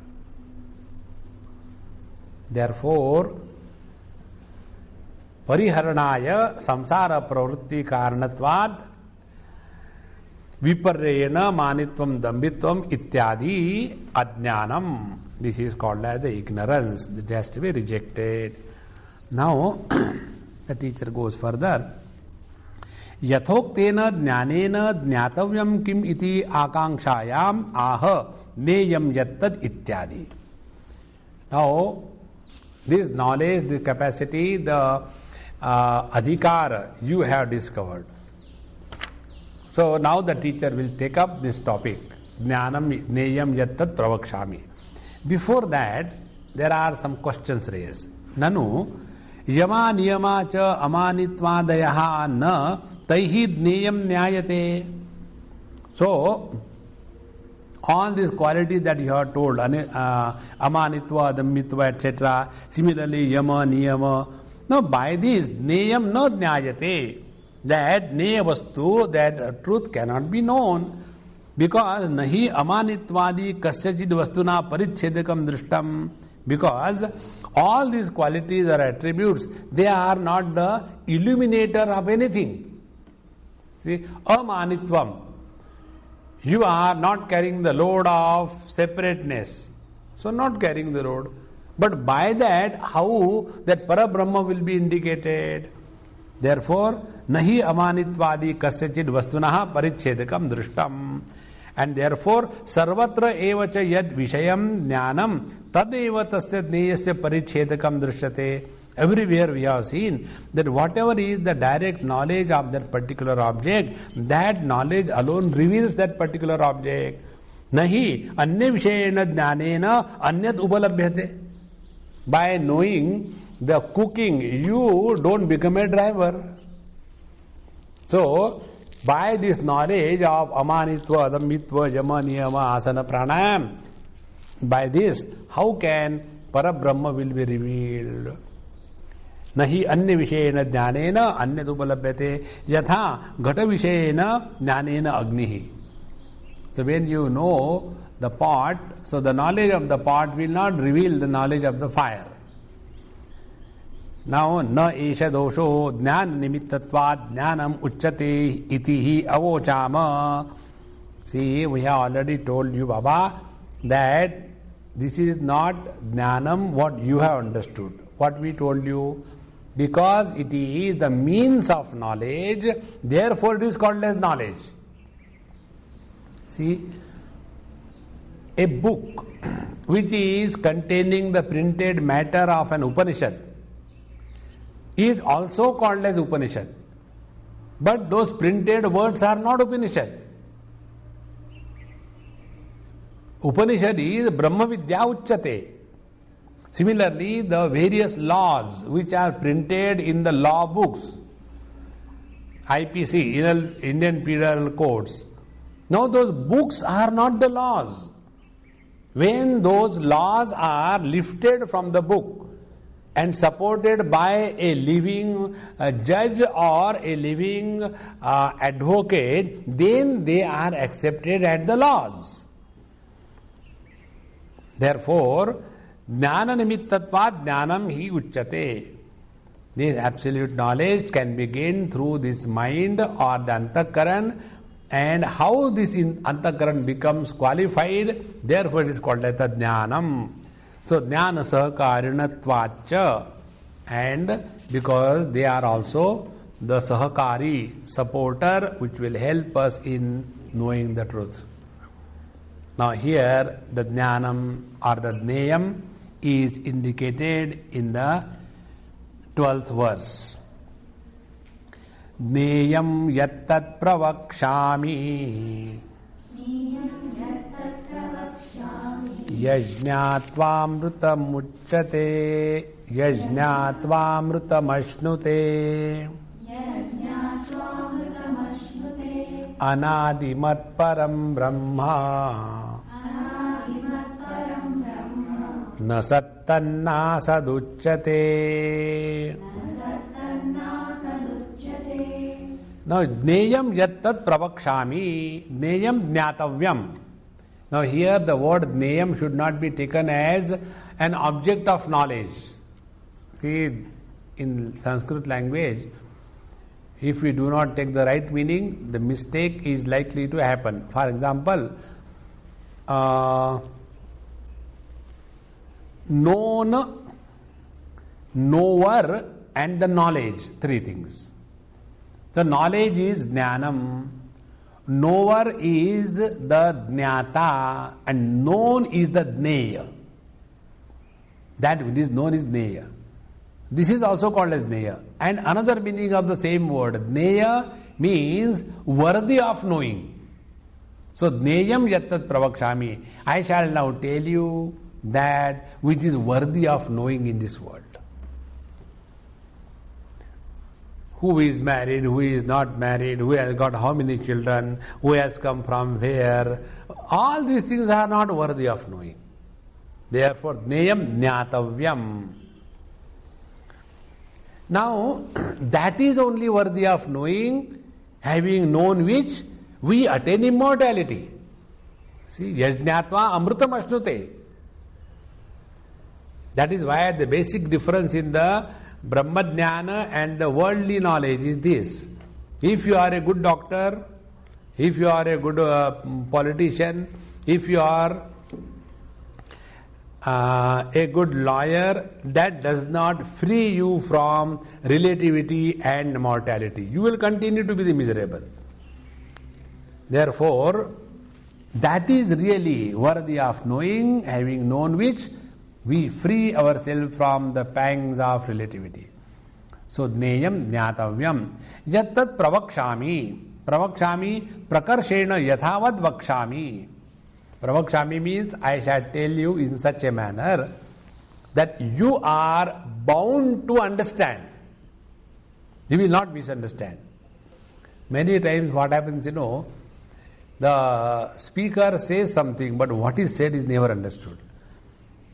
Therefore, pariharanaya samsara pravritti karanatvad viparreyana manitvam dambitvam ityadi ajnanam. This is called as the ignorance that has to be rejected. Now, the teacher goes further. Yathoktena jnanena jnatavyam kim iti akankshayam aha neyam yattad ityadi. Now, this knowledge, the capacity, the adhikar you have discovered. So now the teacher will take up this topic. Jnanam neyam yattad pravakshami. Before that, there are some questions raised. Nanu yama niyama cha amanitvadayaha na taihi jneyam nyayate. So, all these qualities that you have told, amanitva, dammitva, etc. Similarly, yama, niyama. Now, by this, neyam no jnayate. That neya vastu, that truth cannot be known. Because nahi amanitvadi kasyachid vastuna parichedakam drishtam. Because all these qualities or attributes, they are not the illuminator of anything. See, amanitvam. You are not carrying the load of separateness. So not carrying the load. But by that, how that Parabrahma will be indicated? Therefore, nahi amanitvadi kasyachid vastunaha parichedakam drishtam. And therefore, sarvatra evacha yad vishayam jnanam tadeva tasya jneyasya parichedakam drishyate. Everywhere we have seen that whatever is the direct knowledge of that particular object, that knowledge alone reveals that particular object. Nahi anya vishayena jnanena anyat upalabhyate. By knowing the cooking, you don't become a driver. So, by this knowledge of amanitva, adamitva, yama, niyama, asana, pranayam, by this, how can Parabrahma will be revealed? Nahi anya vishayena jnanena anyad upalabhyate yatha ghata vishayena jnanena agnihi. So when you know the pot, so the knowledge of the pot will not reveal the knowledge of the fire. Now, na esha dosho jnana nimittatvat jnanam uchyate iti hi avochama. See, we have already told you, Baba, that this is not jnanam what you have understood. What we told you? Because it is the means of knowledge, therefore it is called as knowledge. See, a book which is containing the printed matter of an Upanishad is also called as Upanishad. But those printed words are not Upanishad. Upanishad is Brahma Vidya Uchyate. Similarly, the various laws which are printed in the law books, IPC, Indian Penal Codes, now those books are not the laws. When those laws are lifted from the book and supported by a living judge or a living advocate, then they are accepted as the laws. Therefore, jnana nimittatvat jnanam hi uchyate. This absolute knowledge can be gained through this mind or the antakaran, and how this antakaran becomes qualified, therefore it is called as the jnanam. So jnana sahakarinatvacha, and because they are also the sahakari, supporter, which will help us in knowing the truth. Now here the jnanam or the jneyam is indicated in the 12th verse. Jneyam yattat pravakshami yajñātvāmrutam uchyate yajñātvāmrutam ashnute anādimat param brahma na sattanna saduchyate. Now, jneyam yattat pravakshami, jneyam jnatavyam. Now, here the word jneyam should not be taken as an object of knowledge. See, in Sanskrit language, if we do not take the right meaning, the mistake is likely to happen. For example, known, knower, and the knowledge, three things. So knowledge is jnanam, knower is the jnata, and known is the jneya. That which is known is jneya. This is also called as jneya. And another meaning of the same word, jneya, means worthy of knowing. So jneyam yattat pravakshami. I shall now tell you that which is worthy of knowing in this world. Who is married, who is not married, who has got how many children, who has come from where. All these things are not worthy of knowing. Therefore, jneyam jnatavyam. Now, that is only worthy of knowing, having known which we attain immortality. See, yajñātvā amrutam ashnute. That is why the basic difference in the Brahmajnana and the worldly knowledge is this. If you are a good doctor, if you are a good politician, if you are a good lawyer, that does not free you from relativity and mortality. You will continue to be the miserable. Therefore, that is really worthy of knowing, having known which we free ourselves from the pangs of relativity. So, jneyam jnatavyam yattat pravakshami. Pravakshami prakarshena yathavad vakshami. Pravakshami means I shall tell you in such a manner that you are bound to understand. You will not misunderstand. Many times what happens, the speaker says something, but what is said is never understood.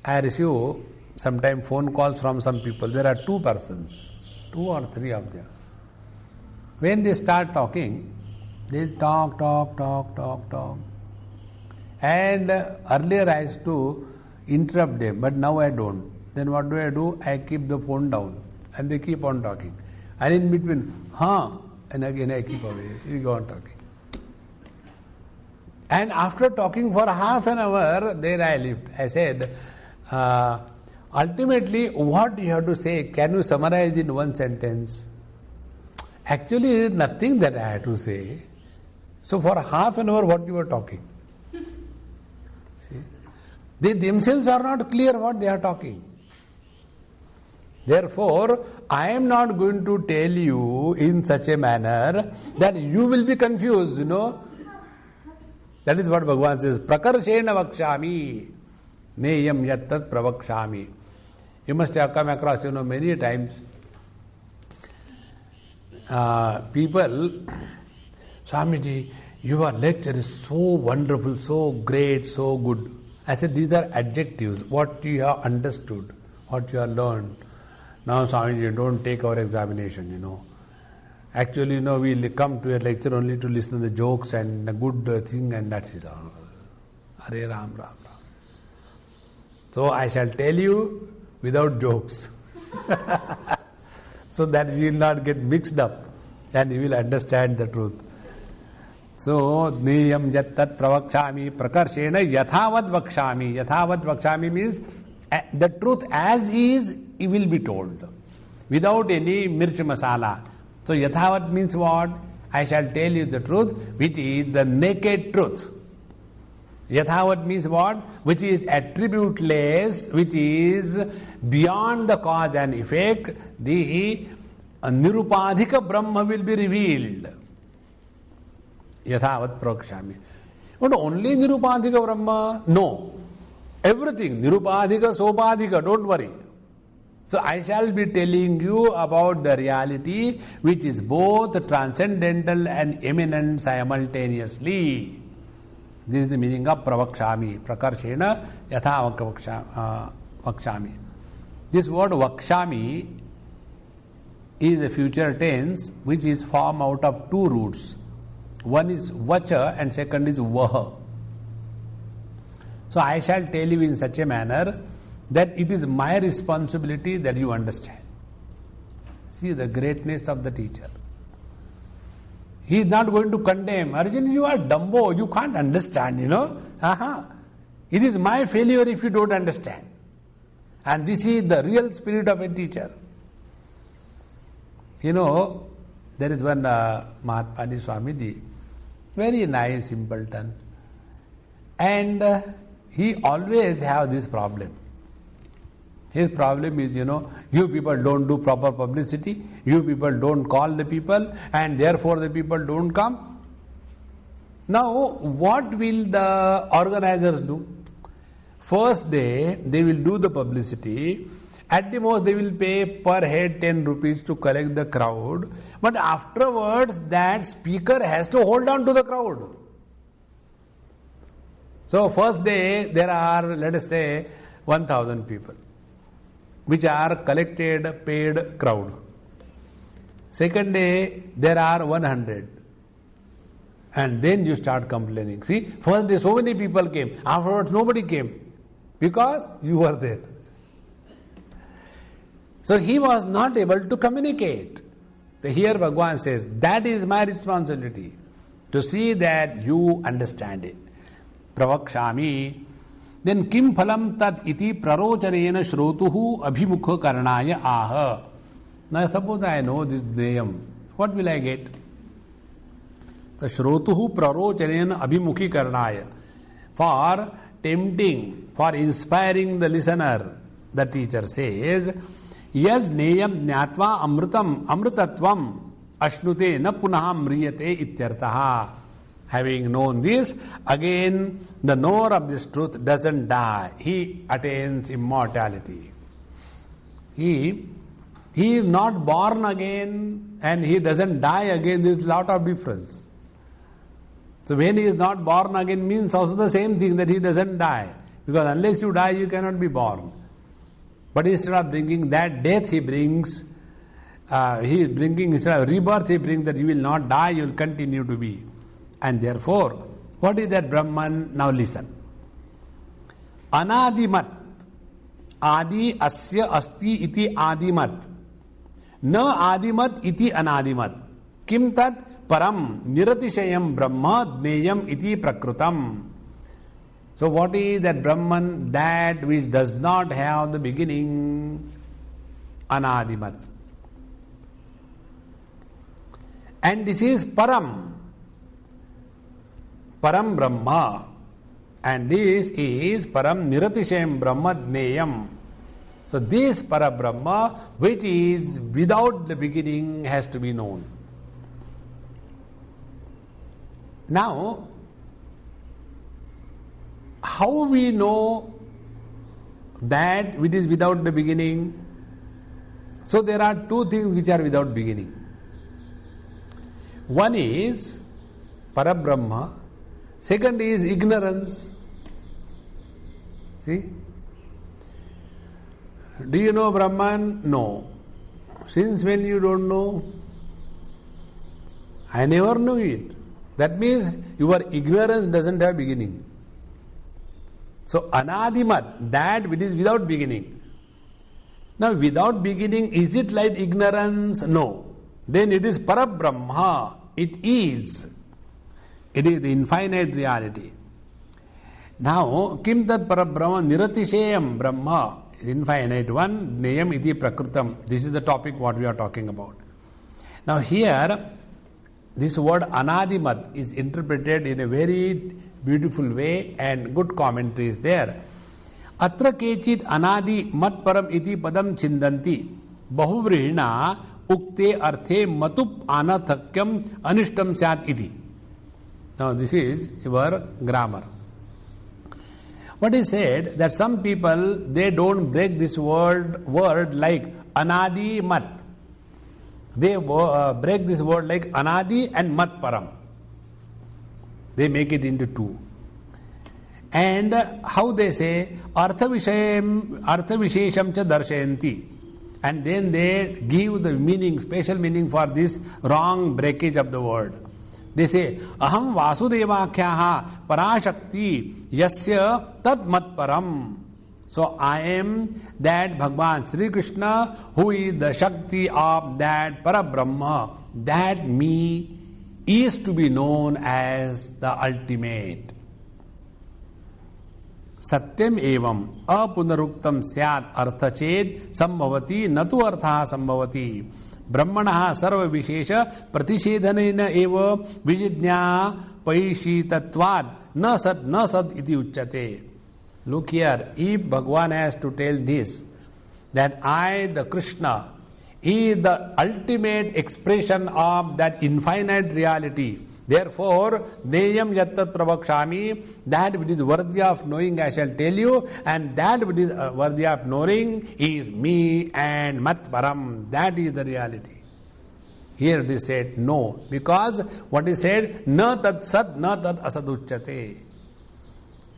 I receive sometimes phone calls from some people. There are two persons, 2 or 3 of them. When they start talking, they talk. And earlier I used to interrupt them, but now I don't. Then what do? I keep the phone down and they keep on talking. And in between, and again I keep away. We go on talking. And after talking for half an hour, then I left. I said, ultimately, what you have to say, can you summarize in one sentence? Actually, there is nothing that I have to say. So for half an hour, what you were talking? See? They themselves are not clear what they are talking. Therefore, I am not going to tell you in such a manner that you will be confused, That is what Bhagavan says, Prakarshena vakshami, neyam yattat pravakshami. You must have come across, many times, people, Swamiji, your lecture is so wonderful, so great, so good. I said, these are adjectives, what you have understood, what you have learned. Now, Swamiji, don't take our examination, Actually, we come to a lecture only to listen to the jokes and a good thing, and that's it. Hare Ram, Ram, Ram. So I shall tell you without jokes. So that you will not get mixed up and you will understand the truth. So, niyam yattat pravakshami prakarshena yathavad vakshami. Yathavad vakshami means the truth as is, it will be told. Without any mirch masala. So, yathavat means what? I shall tell you the truth, which is the naked truth. Yathavat means what? Which is attributeless, which is beyond the cause and effect. The nirupadhika Brahma will be revealed. Yathavat prakshami. But only nirupadhika Brahma? No. Everything. Nirupadhika, sopadhika, don't worry. So I shall be telling you about the reality which is both transcendental and immanent simultaneously. This is the meaning of pravakshami. Prakarshena yatha vakshami. This word vakshami is a future tense which is formed out of 2 roots. One is vacha and second is vaha. So I shall tell you in such a manner that it is my responsibility that you understand. See the greatness of the teacher. He is not going to condemn. Arjun, you are dumbo, you can't understand, It is my failure if you don't understand. And this is the real spirit of a teacher. There is one Mahatma Swamiji, very nice simpleton. And he always have this problem. His problem is, you people don't do proper publicity, you people don't call the people, and therefore the people don't come. Now, what will the organizers do? First day, they will do the publicity. At the most, they will pay per head 10 rupees to collect the crowd. But afterwards, that speaker has to hold on to the crowd. So, first day, there are, let us say, 1,000 people, which are collected, paid crowd. Second day, there are 100. And then you start complaining. See, first day so many people came, afterwards nobody came, because you were there. So he was not able to communicate. So here Bhagavan says, that is my responsibility, to see that you understand it. Pravakshami. Then kim phalam tat iti prarochanena shrotuhu abhimukha karnaya aha. Now suppose I know this neyam, what will I get? The shrotuhu prarochanena abhimukhi karnaya. For tempting, for inspiring the listener, the teacher says, Yas neyam jnatva amrutatvam ashnute na punaha mriyate ityartaha. Having known this, again the knower of this truth doesn't die. He attains immortality. He is not born again and he doesn't die again. There is a lot of difference. So when he is not born again means also the same thing, that he doesn't die. Because unless you die, you cannot be born. But instead of bringing that death, he is bringing, instead of rebirth, he brings that you will not die, you will continue to be. And therefore, what is that Brahman? Now listen. Anadimat. Adi asya asti iti adimat. Na adimat iti anadimat. Kim tat param niratishayam brahma dneyam iti prakrutam. So what is that Brahman? That which does not have the beginning. Anadimat. And this is param. Param Brahma. And this is param niratishayam brahma dneyam. So this para Brahma, which is without the beginning, has to be known. Now, how we know that which is without the beginning? So there are two things which are without beginning. One is para Brahma. Second is ignorance. See? Do you know Brahman? No. Since when you don't know? I never knew it. That means your ignorance doesn't have beginning. So anadimat, that which is without beginning. Now without beginning, is it like ignorance? No. Then it is para Brahma. It is. It is the infinite reality. Now, kim tat para Brahma niratishayam Brahma, infinite one, dneyam iti prakrutam. This is the topic what we are talking about. Now here, this word anadimat is interpreted in a very beautiful way and good commentary is there. Atra kechit anadi mat param iti padam chindanti bahuvrihina ukte arthe matup anathakyam anishtam syat iti. Now this is your grammar. What is said that some people, they don't break this word like anadi mat. They break this word like anadi and mat param. They make it into two. And how they say artha vishesham cha darshayanti. And then they give the meaning, special meaning for this wrong breakage of the word. They say, aham vasudevakyaha parashakti yasya tad mat param. So I am that Bhagavan Sri Krishna who is the Shakti of that Parabrahma. That me is to be known as the ultimate. Satyam evam apunaruktam syat arthached sambhavati natu artha sambhavati. Brahmana sarva vishesha pratishedhanena eva vijidnya paishitatvad na sad iti uchyate. Look here, if Bhagavan has to tell this, that I, the Krishna, is the ultimate expression of that infinite reality. Therefore, deyam yattat pravakshami, that which is worthy of knowing I shall tell you, and that which is worthy of knowing is me and mat param. That is the reality. Here it is said no, because what is said, na tat sat, na tat asad uchyate.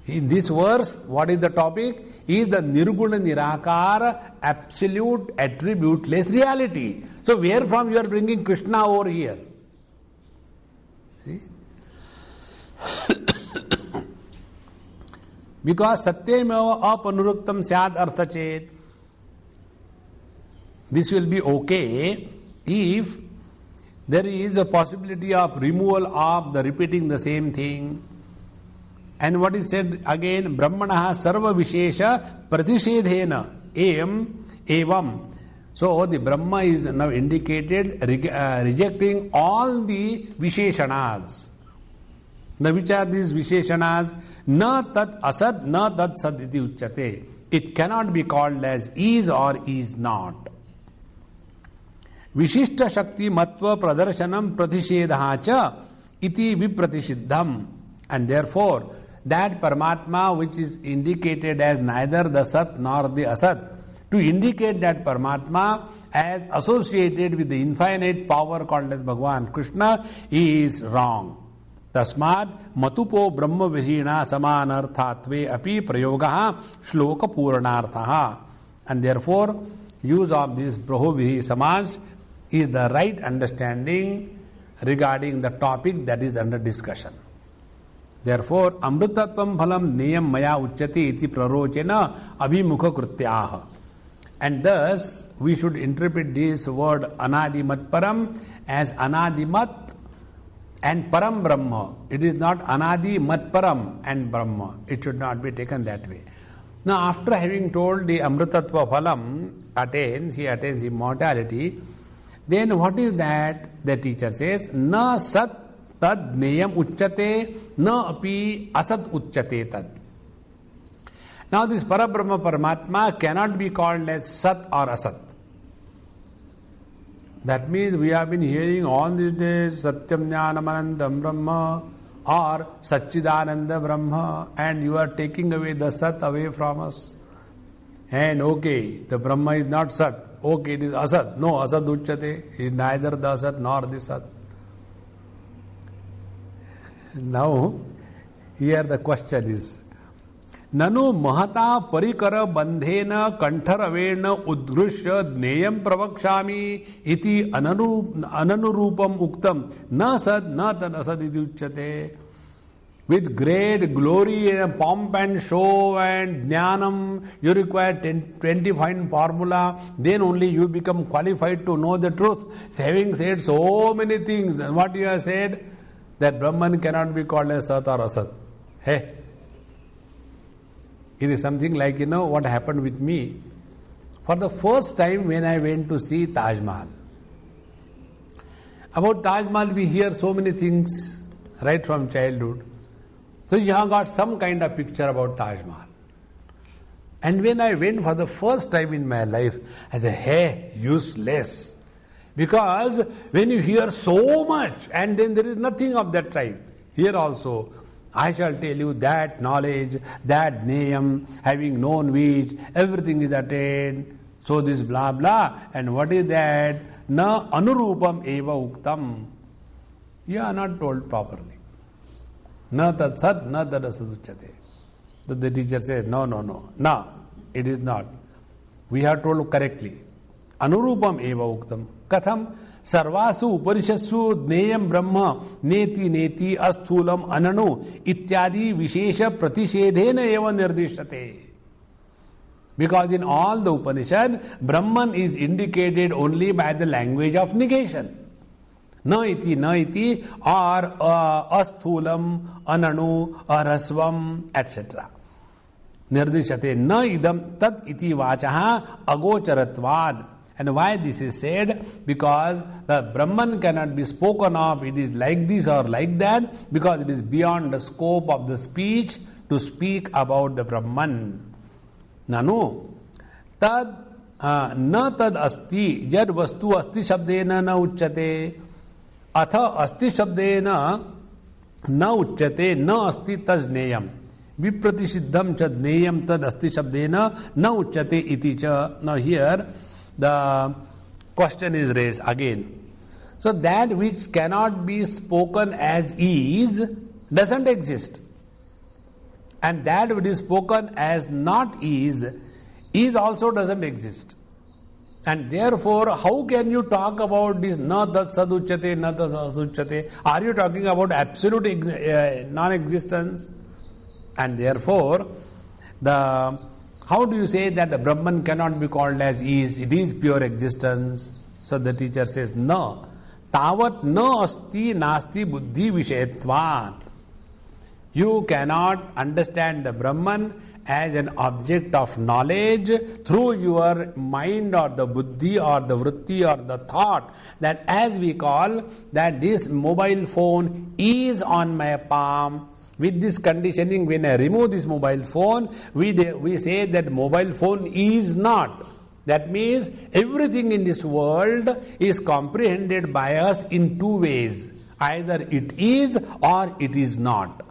In this verse, what is the topic? Is the nirguna nirakar, absolute, attributeless reality. So where from you are bringing Krishna over here? See? Because satyameva apanuruktam syad arthachet. This will be okay if there is a possibility of removal of the repeating the same thing. And what is said again, Brahmana sarva vishesha pratishedhena evam. So the Brahma is now indicated rejecting all the visheshanas. Now which are these visheshanas? Na tat asad, na tat sad iti uchyate. It cannot be called as is or is not. Vishishta shakti matva pradarshanam pratishedha cha iti vipratisiddham. And therefore, that Paramatma which is indicated as neither the Sat nor the Asat, to indicate that Paramatma as associated with the infinite power called as Bhagavan Krishna is wrong. Tasmad matupo brahma vihina samanarthatve api prayogaha shloka purnarthaha. And therefore, use of this Brahovihi Samaj is the right understanding regarding the topic that is under discussion. Therefore, amrutatvam phalam neyam maya uchyate iti prarochena abhimukha krutyaha. And thus, we should interpret this word anadimat param as anadimat and param brahma. It is not anadimat param and brahma. It should not be taken that way. Now, after having told the amrutatva phalam he attains immortality, then what is that? The teacher says, na sat tad neyam uchyate, na api asat uchyate tad. Now this Parabrahma Paramatma cannot be called as Sat or Asat. That means we have been hearing all these days Satyam Jnanamanandam Brahma or Satchidananda Brahma, and you are taking away the Sat away from us. And okay, the Brahma is not Sat. Okay, it is Asat. No, Asat Uchyate. It is neither the Asat nor the Sat. Now, here the question is, Nanu mahata parikara bandhena kantharavedna udgrushya dneyam pravakshami iti ananurupam uktam na sad na tad asad iti uchyate. With great glory and pomp and show and jnanam, you require 20 fine formula, then only you become qualified to know the truth. Having said so many things, what you have said, that Brahman cannot be called as Sat or Asat. Hey, it is something like, what happened with me. For the first time when I went to see Taj Mahal. About Taj Mahal we hear so many things right from childhood. So you have got some kind of picture about Taj Mahal. And when I went for the first time in my life, I said, hey, useless. Because when you hear so much and then there is nothing of that type. Here also, I shall tell you that knowledge, that name, having known which, everything is attained. So this blah blah. And what is that? Na anurupam eva uktam. You are not told properly. Na tad sat, na tad asad uchyate. The teacher says, no. No, it is not. We are told correctly. Anurupam eva uktam. Katham? Sarvasu upanishatsu dneyam brahma neti neti asthulam ananu ityadi vishesha pratishedhena eva nirdishate. Because in all the Upanishad, Brahman is indicated only by the language of negation. Na iti or asthulam, ananu, arasvam, etc. Nirdishate na idam tat iti vachaha agocharatvad. And why this is said? Because the Brahman cannot be spoken of, it is like this or like that, because it is beyond the scope of the speech to speak about the Brahman. Nanu, tad na tad asti, jad vastu asti shabdena na uchyate, atha asti shabdena na uchyate, na asti taj neyam. Vipratisiddham chad neyam tad asti shabdena na uchyate iti cha. Now here, the question is raised again. So that which cannot be spoken as is doesn't exist. And that which is spoken as not is also doesn't exist. And therefore, how can you talk about this na tad saduchyate, na tad asuchyate? Are you talking about absolute non-existence? And therefore, how do you say that the Brahman cannot be called as is? It is pure existence. So the teacher says, no. Tavat na asti nasti buddhi vishayatvat. You cannot understand the Brahman as an object of knowledge through your mind or the buddhi or the vritti or the thought, that as we call that this mobile phone is on my palm. With this conditioning, when I remove this mobile phone, we say that mobile phone is not. That means everything in this world is comprehended by us in two ways. Either it is or it is not.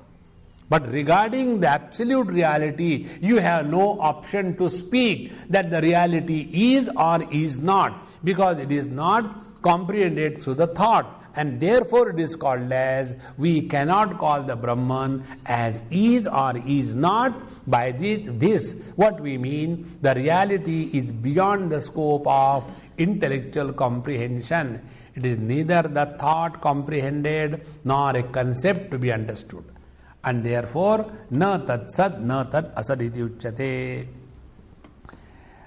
But regarding the absolute reality, you have no option to speak that the reality is or is not, because it is not comprehended through the thought. And therefore it is called as, we cannot call the Brahman as is or is not. By this, what we mean, the reality is beyond the scope of intellectual comprehension. It is neither the thought comprehended nor a concept to be understood. And therefore, na tat sat, na tat asad iti uchyate.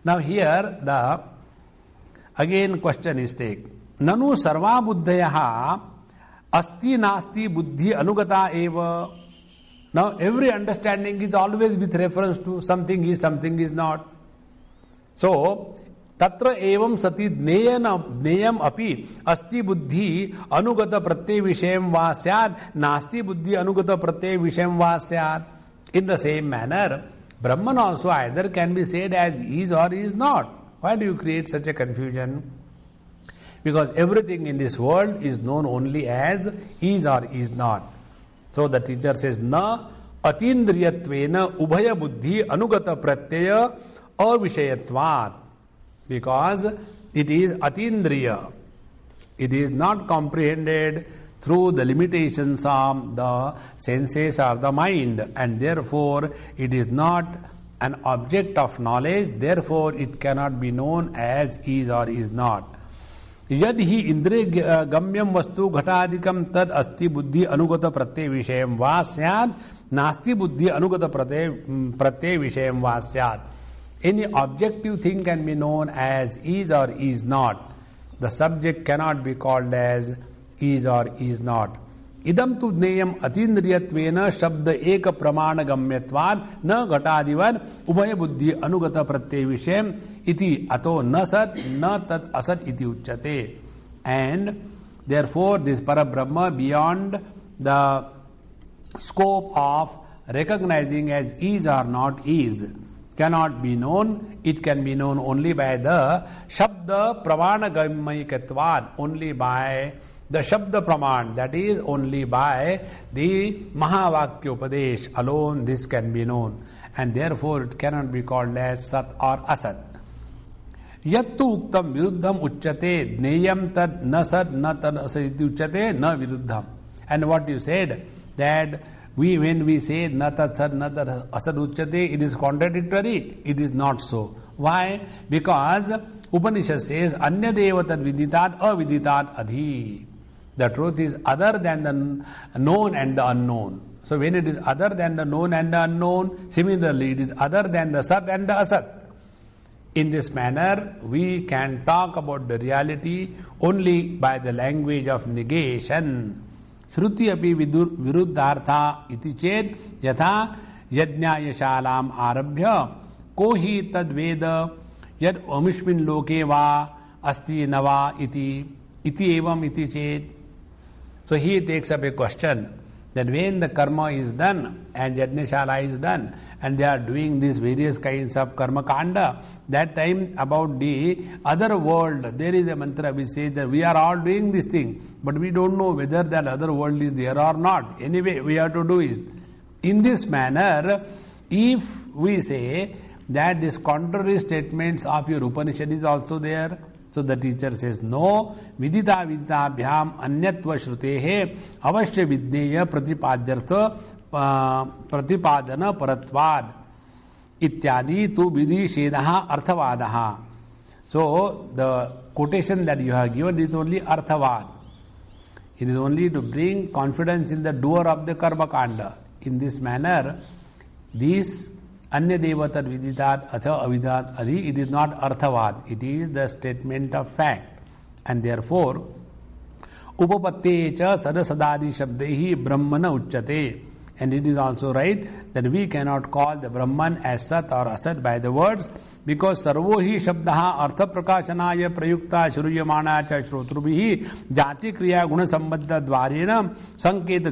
Now here the again question is taken. Nanu sarva buddhayaha asti nasti buddhi anugata eva. Now every understanding is always with reference to something is not. So tatra evam sati dneyam api asti buddhi anugata pratyay vishayam va syad nasti buddhi anugata pratyay vishayam va syad. In the same manner, Brahman also either can be said as is or is not. Why do you create such a confusion? Because everything in this world is known only as is or is not. So the teacher says, na atindriyatvena ubhaya buddhi anugata pratyaya avishayatvat. Because it is atindriya. It is not comprehended through the limitations of the senses or the mind, and therefore it is not an object of knowledge, therefore it cannot be known as is or is not. यद ही इंद्रिय गम्यम वस्तु घटादिकम तद अस्ति बुद्धि अनुगत प्रत्यय विषयम वा स्यात् नास्ति बुद्धि अनुगत प्रत्यय विषयम वा स्यात्. Any objective thing can be known as is or is not. The subject cannot be called as is or is not. Idam tu dneyam atindriyatvena shabda eka pramana gamyatvad na ghataadivad ubhaya buddhi anugata pratyay vishayam iti ato na sat na tat asat iti uchyate. And therefore this Parabrahma, beyond the scope of recognizing as is or not is, cannot be known. It can be known only by the Shabda Pramana Gammayikatvad, only by the Shabda Praman, that is only by the Mahavakya Upadesh alone this can be known, and therefore it cannot be called as Sat or Asat. Yattu uktam viruddham uchyate dneyam tad na sat na tad asat uchyate na viruddham. And what you said, that when we say na tad sat na tad asat uchyate, it is contradictory. It is not so. Why? Because Upanishad says anya deva tad viditat aviditat adhi. The truth is other than the known and the unknown. So when it is other than the known and the unknown, similarly it is other than the sat and the asat. In this manner, we can talk about the reality only by the language of negation. Shruti api viruddhartha iti ched yatha yajñāyashalam arabhya kohi tad veda yad omishmin loke va asti nava iti evam iti ched. So he takes up a question that when the karma is done and yajñashala is done and they are doing these various kinds of karma kanda, that time about the other world, there is a mantra which says that we are all doing this thing, but we don't know whether that other world is there or not. Anyway, we have to do it. In this manner, if we say that these contrary statements of your Upanishad is also there, so the teacher says, no, vidita viditabhyam anyatva shrutehe avashya vidneya pratipadyartha प्रतिपादन परत्वाद इत्यादि तु विदिशेदः अर्थवादः. So the quotation that you have given is only arthavad. It is only to bring confidence in the doer of the karma kanda. In this manner, this anya devatad viditat atha avidat adi, it is not arthavad. It is the statement of fact. And therefore, upapatte cha sadasadadi shabdehi brahmana uchyate. And it is also right that we cannot call the Brahman as Sat or Asat by the words, because sarvo hi shabdaha artha prakashanaya prayukta shruyamana cha shrotrubihi jati kriya guna sambandha dvarena sanketa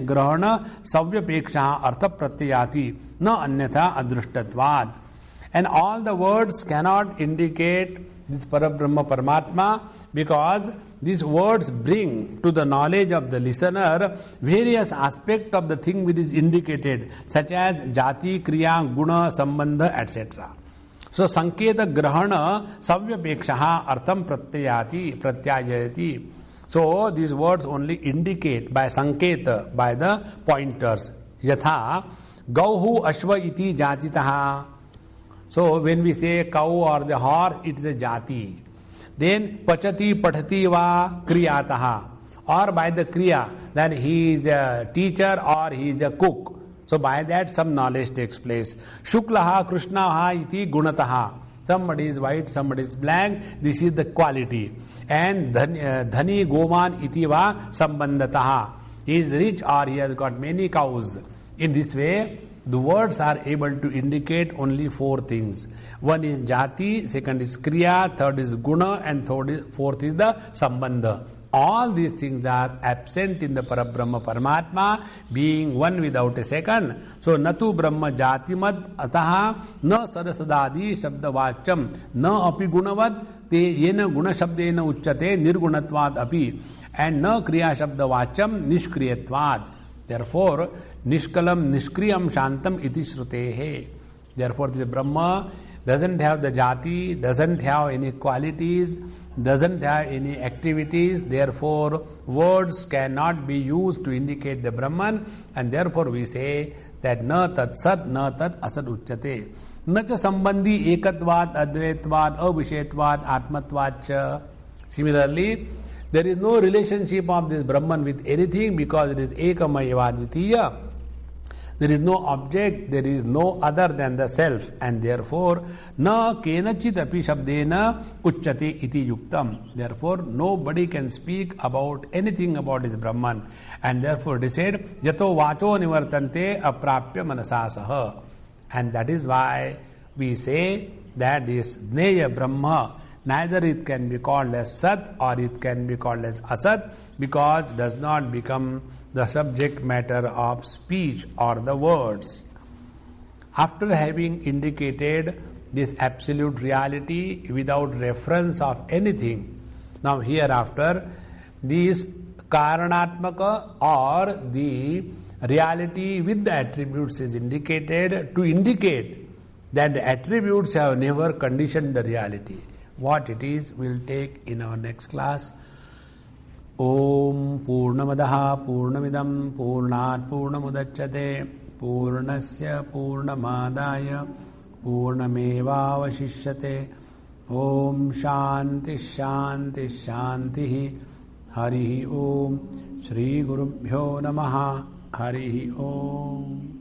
grahana savyapeksha artha pratyayati na anyatha adrushtatvad. And all the words cannot indicate this Parabrahma Paramatma, because these words bring to the knowledge of the listener various aspects of the thing which is indicated, such as jati, kriya, guna, sambandha, etc. So Sanketa Grahana Savyapekshaha Artham Pratyayati. So these words only indicate by Sanketa, by the pointers. Yatha Gauhu Ashva iti Jatitaha. So when we say cow or the horse, it is a jati. Then Pachati Pathati va Kriyataha. Or by the Kriya, that he is a teacher or he is a cook. So by that some knowledge takes place. Shuklaha Krishnaha iti Gunataha. Somebody is white, somebody is black. This is the quality. And Dhani Goman iti va Sambandataha. He is rich or he has got many cows. In this way, the words are able to indicate only four things. One is jati, second is kriya, third is guna, and fourth is the sambandha. All these things are absent in the Parabrahma Paramatma, being one without a second. So, natu brahma jatimat ataha na sadasadadi shabdavacham na api gunavad te yena guna shabdena uchyate nirgunatvad api and na kriya shabdavacham nishkriyatvad. Therefore, nishkalam nishkriyam shantam iti shrutehe. Therefore, the Brahma doesn't have the jati, doesn't have any qualities, doesn't have any activities. Therefore, words cannot be used to indicate the Brahman, and therefore we say that na tat sat, na tat asad uchyate. Na cha sambandhi ekatvad, advaitvad, avishayatvad, atmatvad cha. Similarly, there is no relationship of this Brahman with anything because it is ekamayavadvitiya. There is no object, there is no other than the self, and therefore, na kenachit api shabdena uchyate iti yuktam. Therefore, nobody can speak about anything about his Brahman, and therefore it is said, yato vacho nivartante aprapya manasasaha. And that is why we say that this Jneya Brahma, neither it can be called as Sat or it can be called as Asat, because it does not become the subject matter of speech or the words. After having indicated this absolute reality without reference of anything, now hereafter these Karanatmaka or the reality with the attributes is indicated to indicate that the attributes have never conditioned the reality. What it is, we'll take in our next class. Om Purnamadaha Purnamidam Purnat Purnamudachyate Purnasya Purnamadaya Purnamevavashishyate. Om Shanti Shanti Shanti Harihi Om Shri Gurubhyo Namaha Harihi Om.